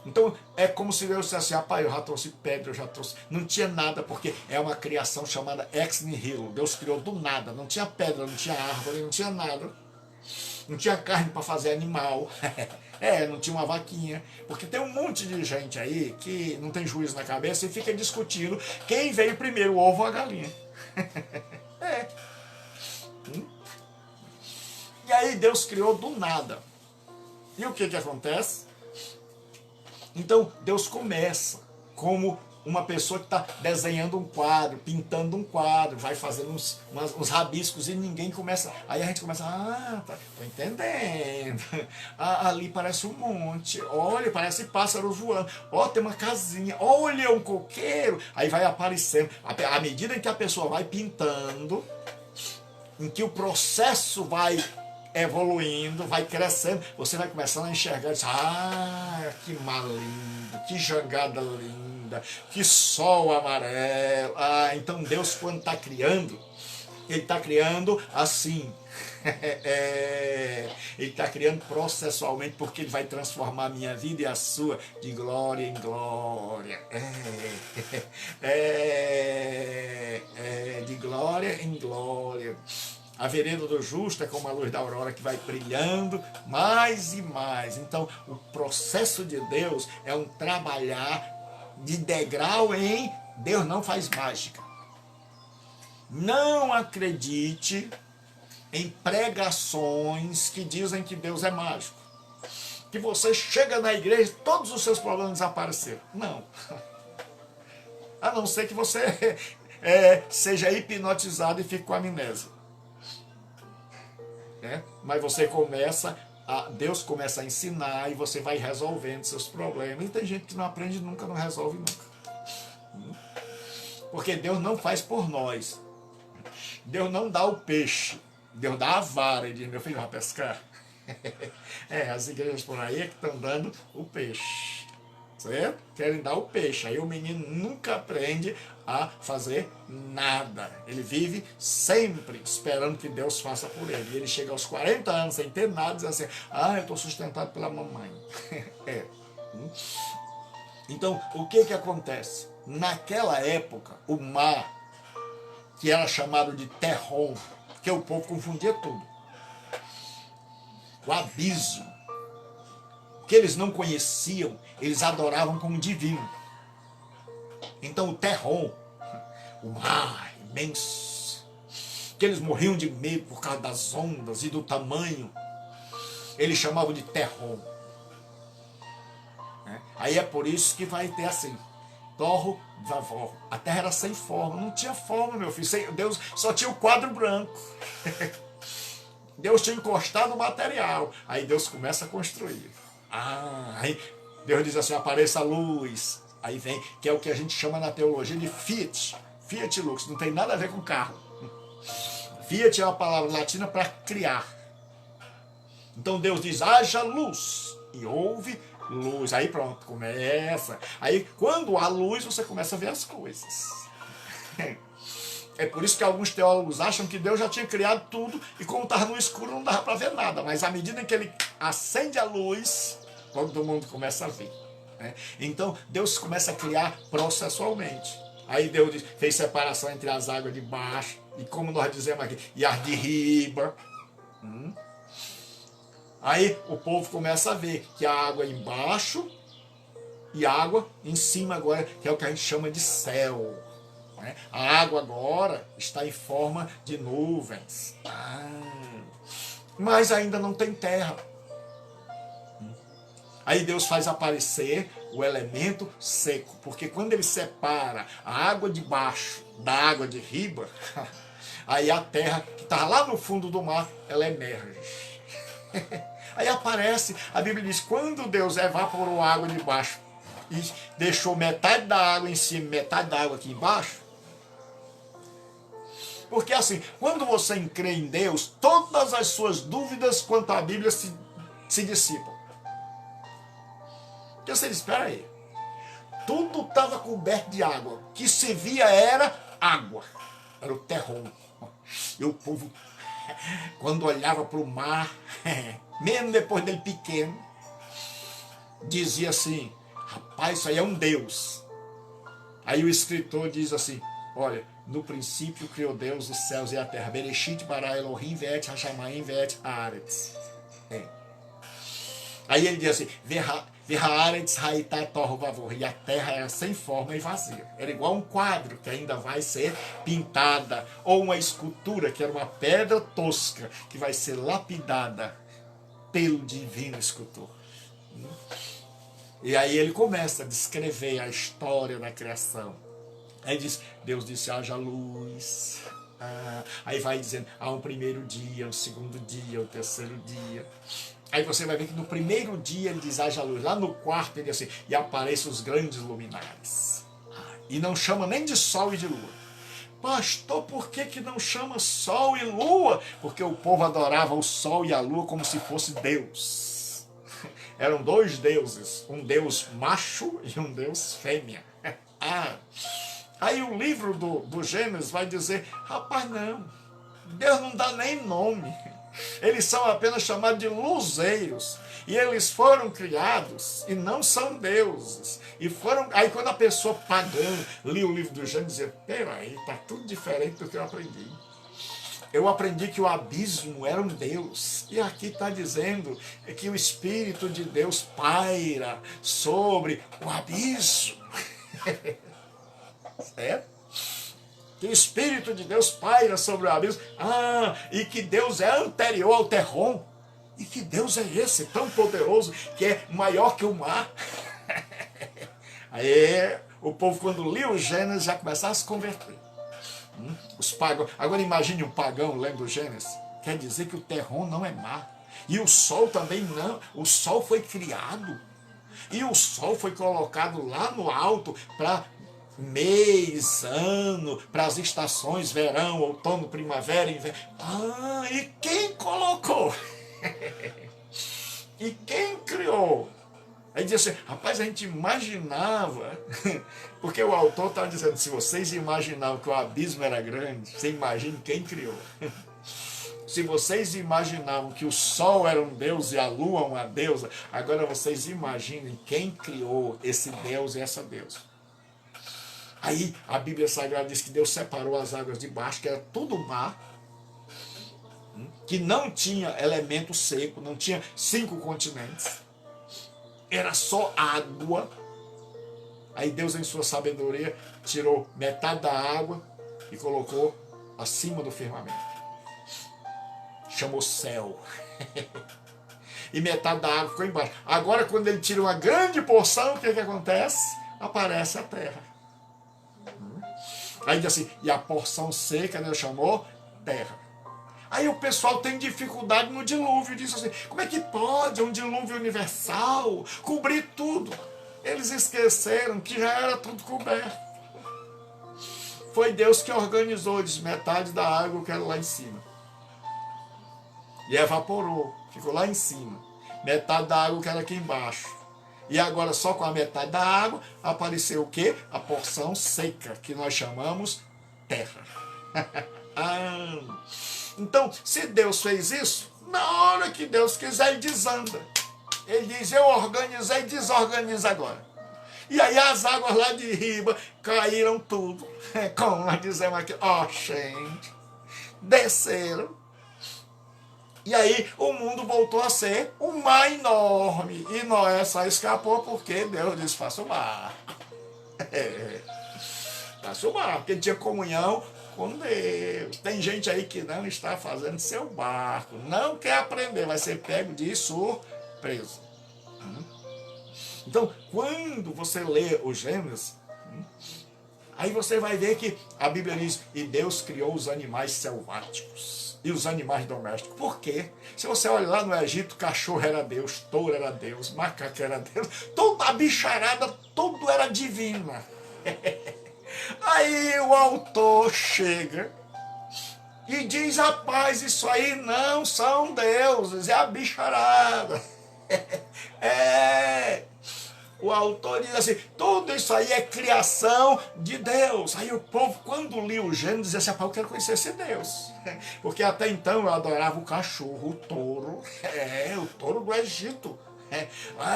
Então, é como se Deus dissesse assim, pai, eu já trouxe pedra, eu já trouxe... Não tinha nada, porque é uma criação chamada ex nihilo. Deus criou do nada. Não tinha pedra, não tinha árvore, não tinha nada. Não tinha carne para fazer animal, não tinha uma vaquinha, porque tem um monte de gente aí que não tem juízo na cabeça e fica discutindo quem veio primeiro, o ovo ou a galinha. E aí Deus criou do nada. E o que acontece? Então Deus começa como uma pessoa que está desenhando um quadro, pintando um quadro, vai fazendo uns rabiscos e ninguém começa. Aí a gente começa, tá, tô entendendo. Ali parece um monte, olha, parece pássaro voando, tem uma casinha, olha um coqueiro. Aí vai aparecendo. À medida em que a pessoa vai pintando, em que o processo vai evoluindo, vai crescendo, você vai começando a enxergar e diz, que mar lindo, que jangada linda, que sol amarelo. Então Deus, quando está criando, Ele está criando assim. Ele está criando processualmente, porque ele vai transformar a minha vida e a sua de glória em glória. De glória em glória. A vereda do justo é como a luz da aurora que vai brilhando mais e mais. Então, o processo de Deus é um trabalhar de degrau em Deus não faz mágica. Não acredite em pregações que dizem que Deus é mágico. Que você chega na igreja e todos os seus problemas desapareceram. Não. A não ser que você seja hipnotizado e fique com amnésia. Mas você Deus começa a ensinar e você vai resolvendo seus problemas. E tem gente que não aprende nunca, não resolve nunca. Porque Deus não faz por nós. Deus não dá o peixe. Deus dá a vara e diz, meu filho, vai pescar. As igrejas por aí é que estão dando o peixe. Certo? Querem dar o peixe. Aí o menino nunca aprende a fazer nada. Ele vive sempre esperando que Deus faça por ele. E ele chega aos 40 anos sem ter nada e diz assim, eu estou sustentado pela mamãe. Então, o que acontece? Naquela época, o mar, que era chamado de Terrom, que o povo confundia tudo. O abismo, que eles não conheciam, eles adoravam como divino. Então o Terrom, o mar imenso, que eles morriam de medo por causa das ondas e do tamanho, eles chamavam de Terrom. Aí é por isso que vai ter assim, Torro, Vavor. A terra era sem forma, não tinha forma, meu filho. Deus só tinha o quadro branco. Deus tinha encostado o material. Aí Deus começa a construir. Aí Deus diz assim, apareça a luz. Aí vem, que é o que a gente chama na teologia de Fiat. Fiat Lux, não tem nada a ver com carro. Fiat é uma palavra latina para criar. Então Deus diz, haja luz. E houve luz. Aí pronto, começa. Aí quando há luz, você começa a ver as coisas. É por isso que alguns teólogos acham que Deus já tinha criado tudo e como estava no escuro não dava para ver nada. Mas à medida em que ele acende a luz, todo mundo começa a ver. Então Deus começa a criar processualmente. Aí Deus fez separação entre as águas de baixo e como nós dizemos aqui, e as de riba. Aí o povo começa a ver que a água é embaixo e a água em cima agora, que é o que a gente chama de céu. A água agora está em forma de nuvens. Mas ainda não tem terra. Aí Deus faz aparecer o elemento seco. Porque quando ele separa a água de baixo da água de riba, aí a terra que está lá no fundo do mar, ela emerge. Aí aparece, a Bíblia diz, quando Deus evaporou a água de baixo e deixou metade da água em cima, metade da água aqui embaixo, porque assim, quando você crê em Deus, todas as suas dúvidas quanto à Bíblia se dissipam. Porque você diz, espera aí, tudo estava coberto de água, o que se via era água, era o Terrom. E o povo, quando olhava para o mar, mesmo depois dele pequeno, dizia assim, rapaz, isso aí é um Deus. Aí o escritor diz assim, olha, no princípio criou Deus os céus e a terra. Bereshit bara Elohim ve'et hashamayim ve'et haaretz. Aí ele diz assim, Ve'haaretz ha'ita tohu vavor. E a terra era sem forma e vazia. Era igual um quadro que ainda vai ser pintada. Ou uma escultura que era uma pedra tosca que vai ser lapidada pelo divino escultor. E aí ele começa a descrever a história da criação. Aí diz, Deus disse, haja luz. Aí vai dizendo, há um primeiro dia, um segundo dia, um terceiro dia. Aí você vai ver que no primeiro dia ele diz, haja luz. Lá no quarto ele diz assim, e aparecem os grandes luminares. E não chama nem de sol e de lua. Pastor, por que não chama sol e lua? Porque o povo adorava o sol e a lua como se fosse Deus. Eram dois deuses, um deus macho e um deus fêmea. Aí o livro do Gênesis vai dizer, rapaz, não, Deus não dá nem nome. Eles são apenas chamados de luzeiros. E eles foram criados e não são deuses. E foram. Aí quando a pessoa pagã lia o livro do Gênesis, dizia, peraí, está tudo diferente do que eu aprendi. Eu aprendi que o abismo era um Deus. E aqui está dizendo que o Espírito de Deus paira sobre o abismo. Certo? Que o Espírito de Deus paira sobre o abismo. E que Deus é anterior ao terrom. E que Deus é esse, tão poderoso, que é maior que o mar. Aí o povo, quando lia o Gênesis, já começava a se converter. Os pagãos. Agora imagine um pagão lendo o Gênesis. Quer dizer que o terrom não é mar. E o sol também não. O sol foi criado. E o sol foi colocado lá no alto para mês, ano, para as estações, verão, outono, primavera, inverno. E quem colocou? E quem criou? Aí diz assim, rapaz, a gente imaginava, porque o autor está dizendo, se vocês imaginavam que o abismo era grande, você imagina quem criou. Se vocês imaginavam que o sol era um deus e a lua uma deusa, agora vocês imaginem quem criou esse deus e essa deusa. Aí a Bíblia Sagrada diz que Deus separou as águas de baixo, que era tudo mar, que não tinha elemento seco, não tinha 5 continentes, era só água. Aí Deus, em sua sabedoria, tirou metade da água e colocou acima do firmamento. Chamou céu. E metade da água ficou embaixo. Agora, quando ele tira uma grande porção, o que acontece? Aparece a terra. Aí diz assim, e a porção seca, Deus chamou terra. Aí o pessoal tem dificuldade no dilúvio, diz assim, como é que pode um dilúvio universal cobrir tudo? Eles esqueceram que já era tudo coberto. Foi Deus que organizou, diz, metade da água que era lá em cima. E evaporou, ficou lá em cima. Metade da água que era aqui embaixo. E agora só com a metade da água apareceu o quê? A porção seca, que nós chamamos terra. Então, se Deus fez isso, na hora que Deus quiser, ele desanda. Ele diz, eu organizei e desorganizo agora. E aí as águas lá de riba caíram tudo. Como nós dizemos aqui, gente, desceram. E aí o mundo voltou a ser um mar enorme. E Noé só escapou porque Deus disse, faça o mar. Faça o mar, porque ele tinha comunhão com Deus. Tem gente aí que não está fazendo seu barco, não quer aprender, vai ser pego de surpresa. Então, quando você lê o Gênesis, aí você vai ver que a Bíblia diz, e Deus criou os animais selváticos e os animais domésticos. Por quê? Se você olha lá no Egito, cachorro era Deus, touro era Deus, macaco era Deus, toda a bicharada, tudo era divina. Aí o autor chega e diz, rapaz, isso aí não são deuses, é a bicharada. O autor diz assim, tudo isso aí é criação de Deus. Aí o povo, quando lia o Gênesis, dizia assim, rapaz, eu quero conhecer esse Deus. Porque até então eu adorava o cachorro, o touro, o touro do Egito.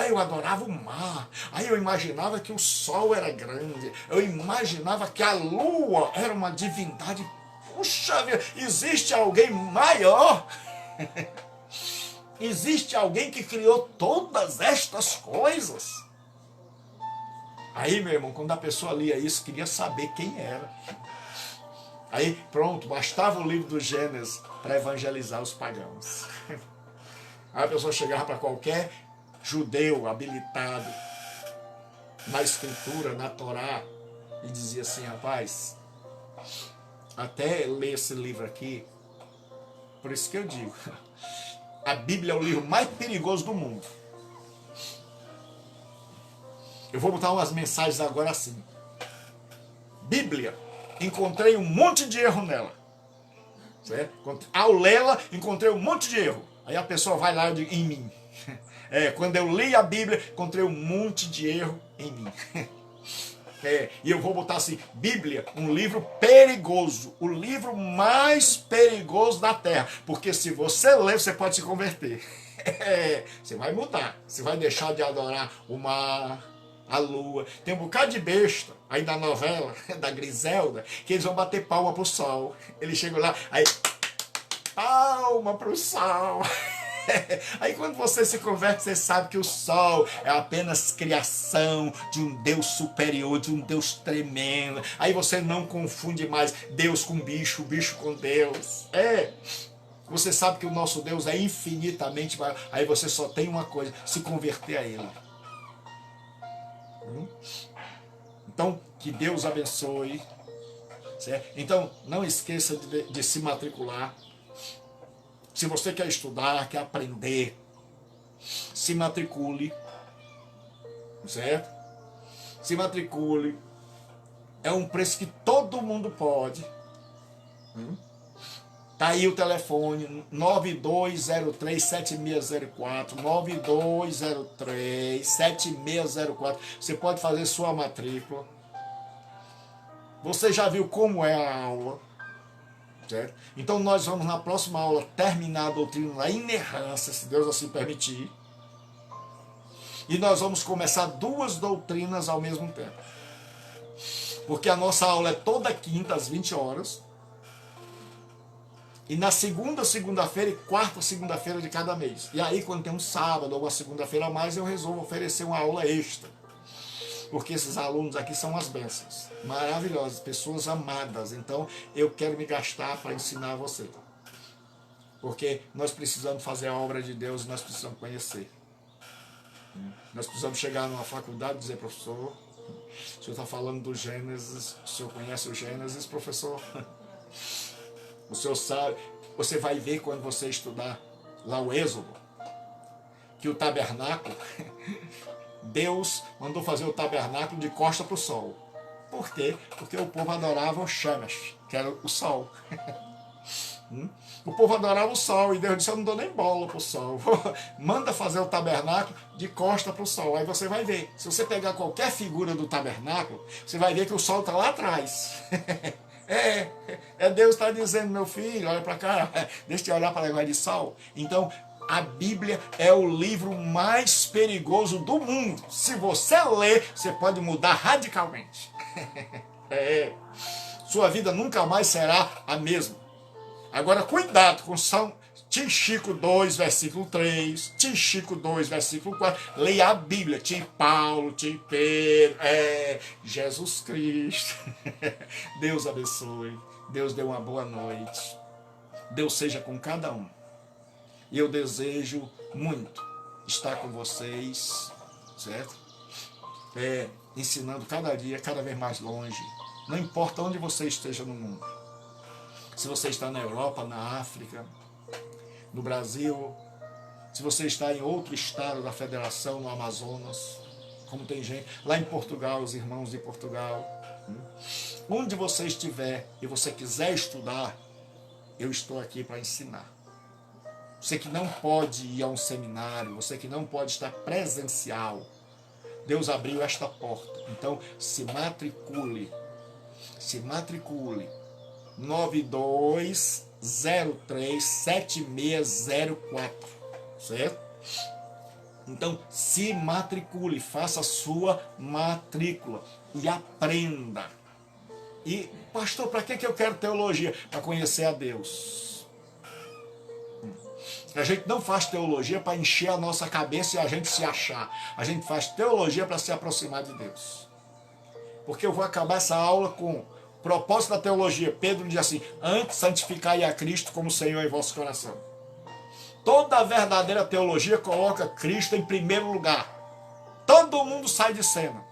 Eu adorava o mar. Aí eu imaginava que o sol era grande. Eu imaginava que a lua era uma divindade. Puxa vida, existe alguém maior? Existe alguém que criou todas estas coisas? Aí, meu irmão, quando a pessoa lia isso, queria saber quem era. Aí, pronto, bastava o livro do Gênesis para evangelizar os pagãos. Aí a pessoa chegava para qualquer judeu habilitado na escritura, na Torá, e dizia assim, rapaz, até ler esse livro aqui, por isso que eu digo, a Bíblia é o livro mais perigoso do mundo. Eu vou botar umas mensagens agora assim. Bíblia, encontrei um monte de erro nela. Certo? Ao lê-la, encontrei um monte de erro. Aí a pessoa vai lá em mim. Quando eu li a Bíblia, encontrei um monte de erro em mim. E eu vou botar assim, Bíblia, um livro perigoso, o livro mais perigoso da terra, porque se você ler, você pode se converter. Você vai mudar, você vai deixar de adorar o mar, a lua. Tem um bocado de besta aí da novela, da Griselda, que eles vão bater palma pro sol. Eles chegam lá, aí, palma pro sol. Aí quando você se converte, você sabe que o sol é apenas criação de um Deus superior, de um Deus tremendo. Aí você não confunde mais Deus com bicho, bicho com Deus. Você sabe que o nosso Deus é infinitamente maior. Aí você só tem uma coisa, se converter a Ele. Então, que Deus abençoe. Certo? Então, não esqueça de se matricular. Se você quer estudar, quer aprender, se matricule, certo? Se matricule. É um preço que todo mundo pode. Tá aí o telefone, 9203-7604, 9203-7604. Você pode fazer sua matrícula. Você já viu como é a aula? Certo? Então nós vamos na próxima aula terminar a doutrina da inerrância, se Deus assim permitir. E nós vamos começar 2 doutrinas ao mesmo tempo. Porque a nossa aula é toda quinta às 20 horas. E na segunda-feira e quarta segunda-feira de cada mês. E aí quando tem um sábado ou uma segunda-feira a mais, eu resolvo oferecer uma aula extra. Porque esses alunos aqui são as bênçãos, maravilhosas, pessoas amadas. Então eu quero me gastar para ensinar você. Porque nós precisamos fazer a obra de Deus e nós precisamos conhecer. Nós precisamos chegar numa faculdade e dizer, professor, o senhor está falando do Gênesis, o senhor conhece o Gênesis, professor? O senhor sabe, você vai ver quando você estudar lá o Êxodo, que o tabernáculo... Deus mandou fazer o tabernáculo de costa para o sol. Por quê? Porque o povo adorava o Shemesh, que era o sol. O povo adorava o sol e Deus disse, eu não dou nem bola para o sol. Manda fazer o tabernáculo de costa para o sol. Aí você vai ver. Se você pegar qualquer figura do tabernáculo, você vai ver que o sol está lá atrás. Deus está dizendo, meu filho, olha para cá, deixa eu olhar para a negócio de sol. Então, a Bíblia é o livro mais perigoso do mundo. Se você ler, você pode mudar radicalmente. Sua vida nunca mais será a mesma. Agora, cuidado com São Tichico 2, versículo 3, Tichico 2, versículo 4. Leia a Bíblia. Tim Paulo, Tim Pedro, Jesus Cristo. Deus abençoe. Deus dê uma boa noite. Deus seja com cada um. E eu desejo muito estar com vocês, certo? Ensinando cada dia, cada vez mais longe. Não importa onde você esteja no mundo. Se você está na Europa, na África, no Brasil, se você está em outro estado da federação, no Amazonas, como tem gente, lá em Portugal, os irmãos de Portugal. Onde você estiver e você quiser estudar, eu estou aqui para ensinar. Você que não pode ir a um seminário, você que não pode estar presencial, Deus abriu esta porta. Então, se matricule. Se matricule. 9203-7604. Certo? Então, se matricule. Faça a sua matrícula. E aprenda. E, pastor, para que eu quero teologia? Para conhecer a Deus. A gente não faz teologia para encher a nossa cabeça e a gente se achar. A gente faz teologia para se aproximar de Deus. Porque eu vou acabar essa aula com o propósito da teologia. Pedro diz assim, antes santificai a Cristo como Senhor em vosso coração. Toda a verdadeira teologia coloca Cristo em primeiro lugar. Todo mundo sai de cena.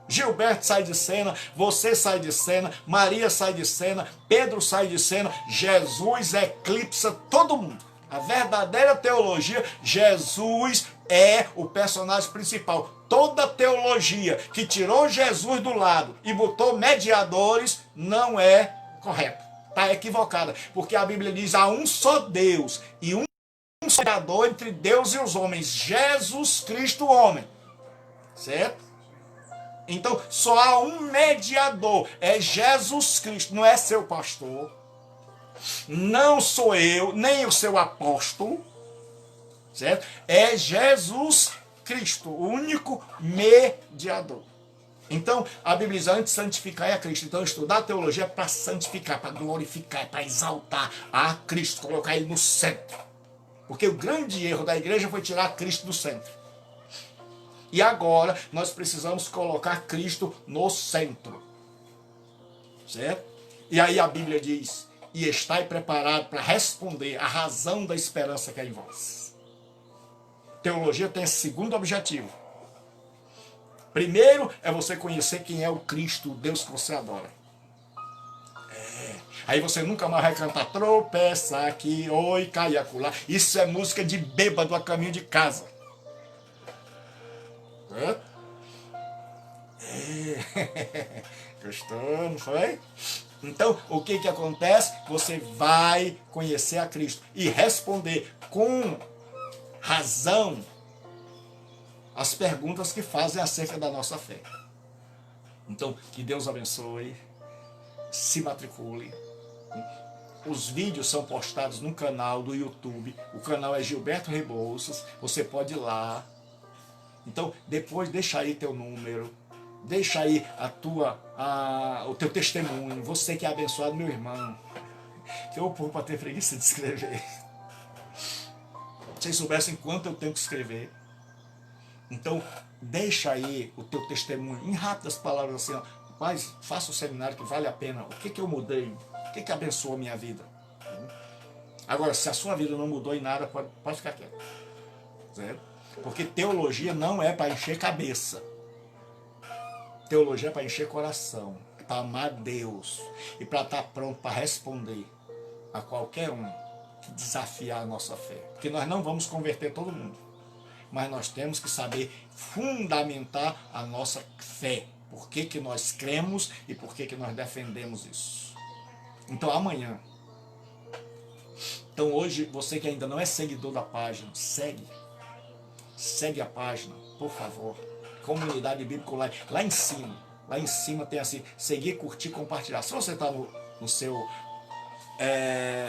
Gilberto sai de cena, você sai de cena, Maria sai de cena, Pedro sai de cena, Jesus eclipsa todo mundo. A verdadeira teologia, Jesus é o personagem principal. Toda teologia que tirou Jesus do lado e botou mediadores não é correta. Está equivocada, porque a Bíblia diz há um só Deus e um mediador entre Deus e os homens, Jesus Cristo homem. Certo? Então, só há um mediador, é Jesus Cristo, não é seu pastor, não sou eu, nem o seu apóstolo, certo? É Jesus Cristo, o único mediador. Então, a Bíblia diz, antes de santificar é a Cristo. Então, estudar a teologia é para santificar, para glorificar, para exaltar a Cristo, colocar ele no centro. Porque o grande erro da igreja foi tirar Cristo do centro. E agora nós precisamos colocar Cristo no centro. Certo? E aí a Bíblia diz, e estai preparado para responder a razão da esperança que é em vós. Teologia tem esse segundo objetivo. Primeiro é você conhecer quem é o Cristo, o Deus que você adora. Aí você nunca mais vai cantar tropeça aqui, oi, cai acolá. Isso é música de bêbado a caminho de casa. Gostou, não foi? Então, o que acontece? Você vai conhecer a Cristo e responder com razão as perguntas que fazem acerca da nossa fé. Então, que Deus abençoe, se matricule. Os vídeos são postados no canal do YouTube. O canal é Gilberto Rebouças. Você pode ir lá. Então, depois deixa aí teu número. Deixa aí o teu testemunho. Você que é abençoado, meu irmão. Que eu povo para ter preguiça de escrever. Vocês soubessem quanto eu tenho que escrever. Então, deixa aí o teu testemunho. Em rápidas palavras assim, ó. Mas faça o seminário que vale a pena. O que eu mudei? O que abençoou a minha vida? Agora, se a sua vida não mudou em nada, pode ficar quieto. Certo? Porque teologia não é para encher cabeça. Teologia é para encher coração. Para amar Deus. E para estar pronto para responder a qualquer um que desafiar a nossa fé. Porque nós não vamos converter todo mundo. Mas nós temos que saber fundamentar a nossa fé. Por que nós cremos e por que nós defendemos isso. Então amanhã. Então hoje, você que ainda não é seguidor da página, segue. Segue a página, por favor. Comunidade Bíblica Online. Lá em cima tem assim, seguir, curtir, compartilhar. Se você está no seu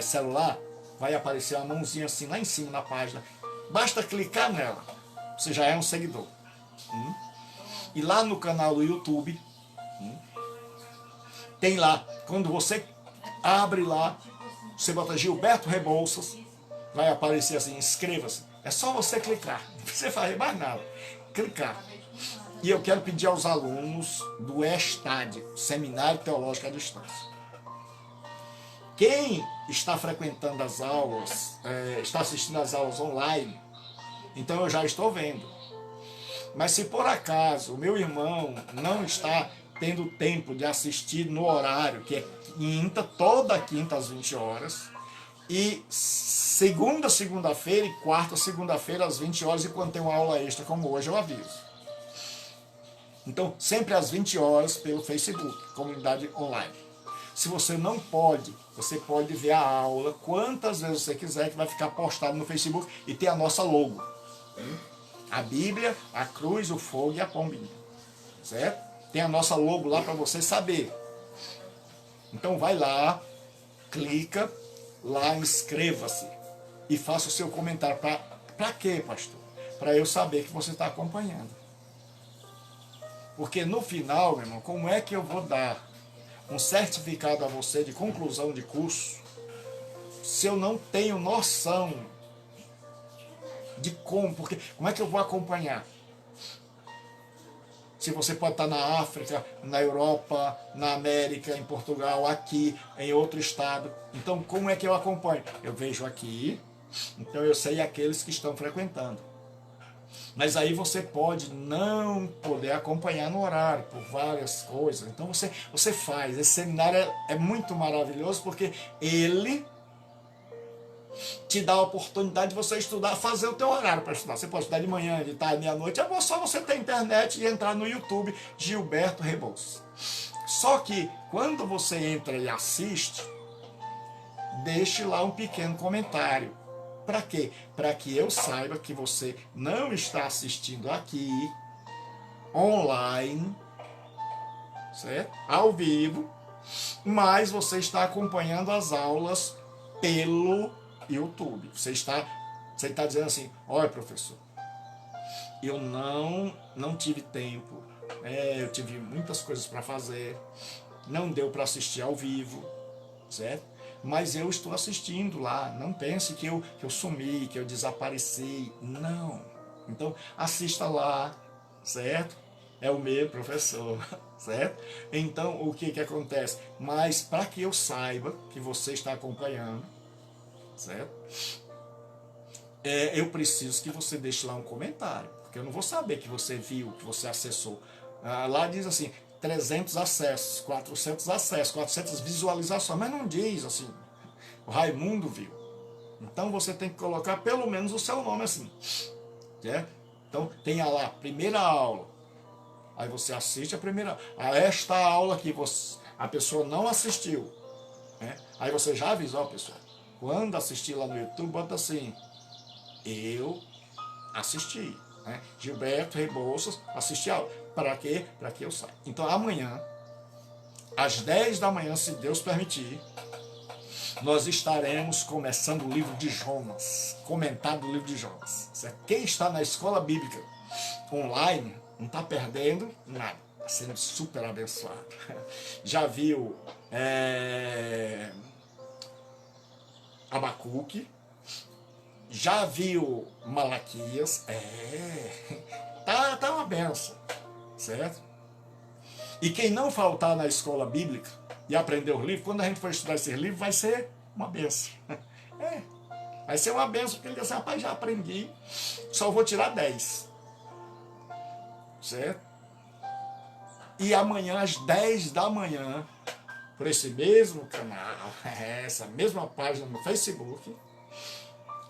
celular, vai aparecer uma mãozinha assim lá em cima na página. Basta clicar nela. Você já é um seguidor. E lá no canal do YouTube, tem lá, quando você abre lá, você bota Gilberto Rebouças, vai aparecer assim, inscreva-se. É só você clicar, não precisa fazer mais nada. Clicar. E eu quero pedir aos alunos do ESTAD, Seminário Teológico à Distância. Quem está frequentando as aulas, está assistindo às aulas online, então eu já estou vendo. Mas se por acaso o meu irmão não está tendo tempo de assistir no horário, que é quinta, toda quinta às 20 horas, e segunda-feira e quarta, segunda-feira às 20 horas, e quando tem uma aula extra como hoje, eu aviso. Então, sempre às 20 horas pelo Facebook, Comunidade Online. Se você não pode, você pode ver a aula quantas vezes você quiser, que vai ficar postado no Facebook e ter a nossa logo. A Bíblia, a cruz, o fogo e a pombinha. Certo? Tem a nossa logo lá para você saber. Então vai lá, clica, lá inscreva-se e faça o seu comentário. Para quê, pastor? Para eu saber que você está acompanhando. Porque no final, meu irmão, como é que eu vou dar um certificado a você de conclusão de curso se eu não tenho noção de como? Porque como é que eu vou acompanhar? Se você pode estar na África, na Europa, na América, em Portugal, aqui, em outro estado. Então, como é que eu acompanho? Eu vejo aqui, então eu sei aqueles que estão frequentando. Mas aí você pode não poder acompanhar no horário, por várias coisas. Então você faz. Esse seminário é muito maravilhoso, porque ele te dá a oportunidade de você estudar, fazer o teu horário para estudar. Você pode estudar de manhã, de tarde, meia-noite. É só você ter internet e entrar no YouTube, Gilberto Rebouças. Só que quando você entra e assiste, deixe lá um pequeno comentário. Para quê? Para que eu saiba que você não está assistindo aqui, online, certo? Ao vivo, mas você está acompanhando as aulas pelo YouTube. Você está dizendo assim, olha, professor, eu não tive tempo, eu tive muitas coisas para fazer, não deu para assistir ao vivo, certo? Mas eu estou assistindo lá, não pense que eu sumi, que eu desapareci, não. Então, assista lá, certo? É o meu professor, certo? Então, o que acontece? Mas, para que eu saiba que você está acompanhando, certo? Eu preciso que você deixe lá um comentário, porque eu não vou saber que você viu, que você acessou. Lá diz assim, 300 acessos, 400 acessos, 400 visualizações, mas não diz assim, o Raimundo viu. Então você tem que colocar pelo menos o seu nome assim, certo? Então tenha lá, primeira aula, aí você assiste a primeira, esta aula que a pessoa não assistiu, né? Aí você já avisou a pessoa, quando assistir lá no YouTube, bota assim, eu assisti, né? Gilberto Rebouças assisti a aula. Para quê? Para que eu saiba. Então amanhã, às 10 da manhã, se Deus permitir, nós estaremos começando o livro de Jonas, comentado o livro de Jonas. Certo? Quem está na escola bíblica online não está perdendo nada, está sendo super abençoado. Já viu Abacuque, já viu Malaquias, tá uma benção, certo? E quem não faltar na escola bíblica e aprender os livros, quando a gente for estudar esses livros, vai ser uma benção. Vai ser uma benção, porque ele diz assim, rapaz, já aprendi, só vou tirar 10. Certo? E amanhã, às 10 da manhã, por esse mesmo canal, essa mesma página no Facebook,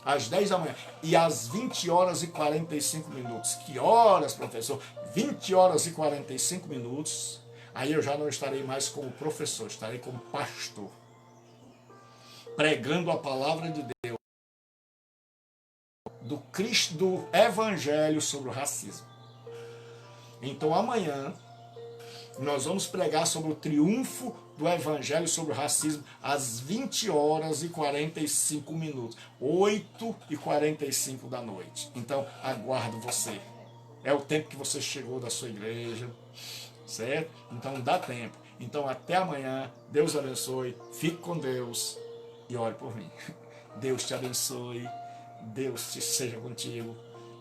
às 10 da manhã, e às 20 horas e 45 minutos. Que horas, professor? 20 horas e 45 minutos. Aí eu já não estarei mais como professor, estarei como pastor, pregando a palavra de Deus, do Cristo, do Evangelho sobre o racismo. Então amanhã nós vamos pregar sobre o triunfo do Evangelho sobre o racismo às 20 horas e 45 minutos, 8 e 45 da noite. Então aguardo você. É o tempo que você chegou da sua igreja, certo? Então dá tempo. Então até amanhã, Deus abençoe, fique com Deus e ore por mim. Deus te abençoe, Deus te seja contigo.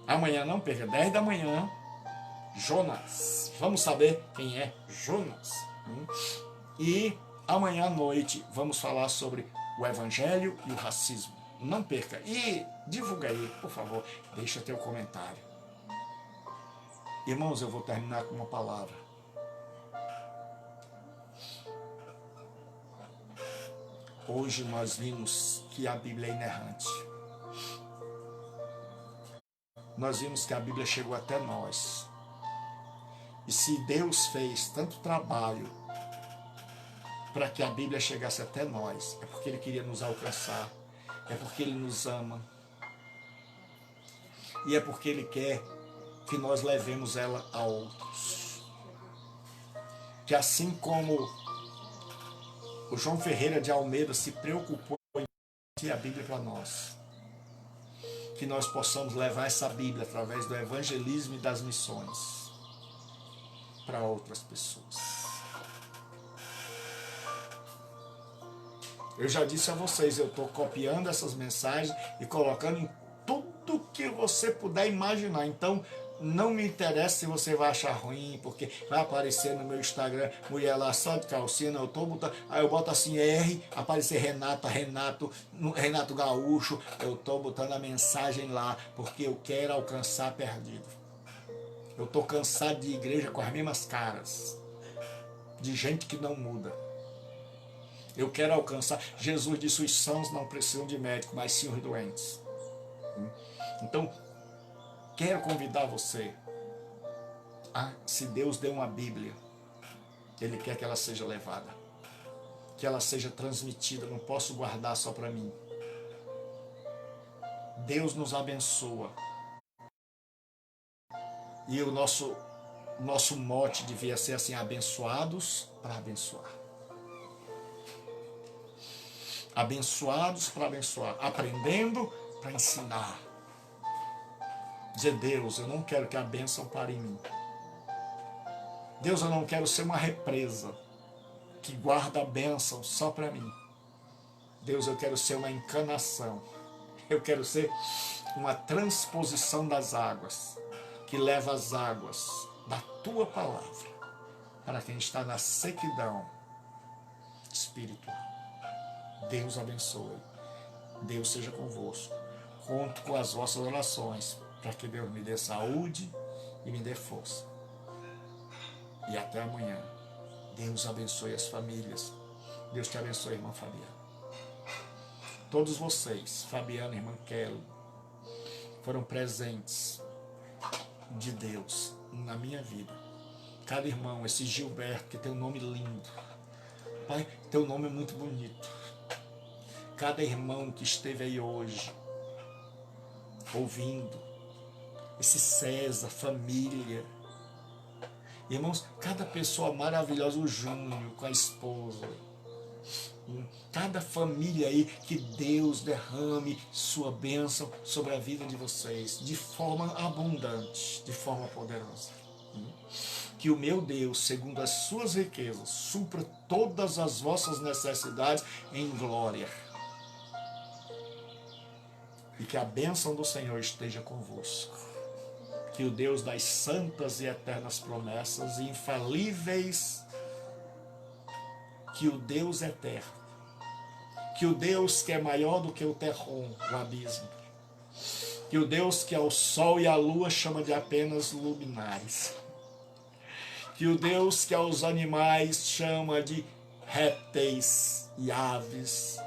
Amanhã não perca, 10 da manhã, Jonas. Vamos saber quem é Jonas. E amanhã à noite vamos falar sobre o Evangelho e o racismo. Não perca. E divulga aí, por favor, deixa teu comentário. Irmãos, eu vou terminar com uma palavra. Hoje nós vimos que a Bíblia é inerrante. Nós vimos que a Bíblia chegou até nós. E se Deus fez tanto trabalho para que a Bíblia chegasse até nós, é porque Ele queria nos alcançar, é porque Ele nos ama, e é porque Ele quer que nós levemos ela a outros. Que assim como o João Ferreira de Almeida se preocupou em ter a Bíblia para nós, que nós possamos levar essa Bíblia através do evangelismo e das missões para outras pessoas. Eu já disse a vocês, eu estou copiando essas mensagens e colocando em tudo que você puder imaginar. Então, não me interessa se você vai achar ruim, porque vai aparecer no meu Instagram, mulher lá só de calcinha, eu tô botando, aí eu boto assim R, aparecer Renato Gaúcho, eu estou botando a mensagem lá, porque eu quero alcançar perdido. Eu estou cansado de igreja com as mesmas caras, de gente que não muda. Eu quero alcançar. Jesus disse, os sãos não precisam de médico, mas sim os doentes. Então, quero convidar você se Deus deu uma Bíblia, Ele quer que ela seja levada, que ela seja transmitida, não posso guardar só para mim. Deus nos abençoa. E o nosso nosso mote devia ser assim: abençoados para abençoar. Abençoados para abençoar, aprendendo para ensinar. Dizer: Deus, eu não quero que a bênção pare em mim. Deus, eu não quero ser uma represa que guarda a bênção só para mim. Deus, eu quero ser uma encanação. Eu quero ser uma transposição das águas, que leva as águas da tua palavra para quem está na sequidão espiritual. Deus abençoe. Deus seja convosco. Conto com as vossas orações para que Deus me dê saúde e me dê força. E até amanhã. Deus abençoe as famílias. Deus te abençoe, irmã Fabiana. Todos vocês, Fabiana e irmã Kelly, foram presentes de Deus na minha vida. Cada irmão, esse Gilberto, que tem um nome lindo. Pai, teu nome é muito bonito. Cada irmão que esteve aí hoje, ouvindo. Esse César, família. Irmãos, cada pessoa maravilhosa, o Júnior com a esposa. Cada família aí, que Deus derrame sua bênção sobre a vida de vocês, de forma abundante, de forma poderosa. Que o meu Deus, segundo as suas riquezas, supra todas as vossas necessidades em glória. E que a bênção do Senhor esteja convosco. Que o Deus das santas e eternas promessas e infalíveis, que o Deus eterno, que o Deus que é maior do que o terrom, o abismo, que o Deus que ao sol e à lua chama de apenas luminares, que o Deus que aos animais chama de répteis e aves,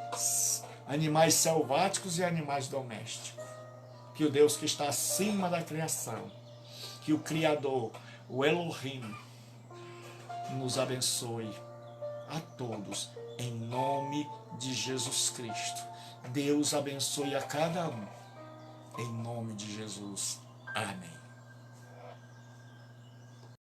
animais selváticos e animais domésticos, que o Deus que está acima da criação, que o Criador, o Elohim, nos abençoe a todos, em nome de Jesus Cristo. Deus abençoe a cada um, em nome de Jesus. Amém.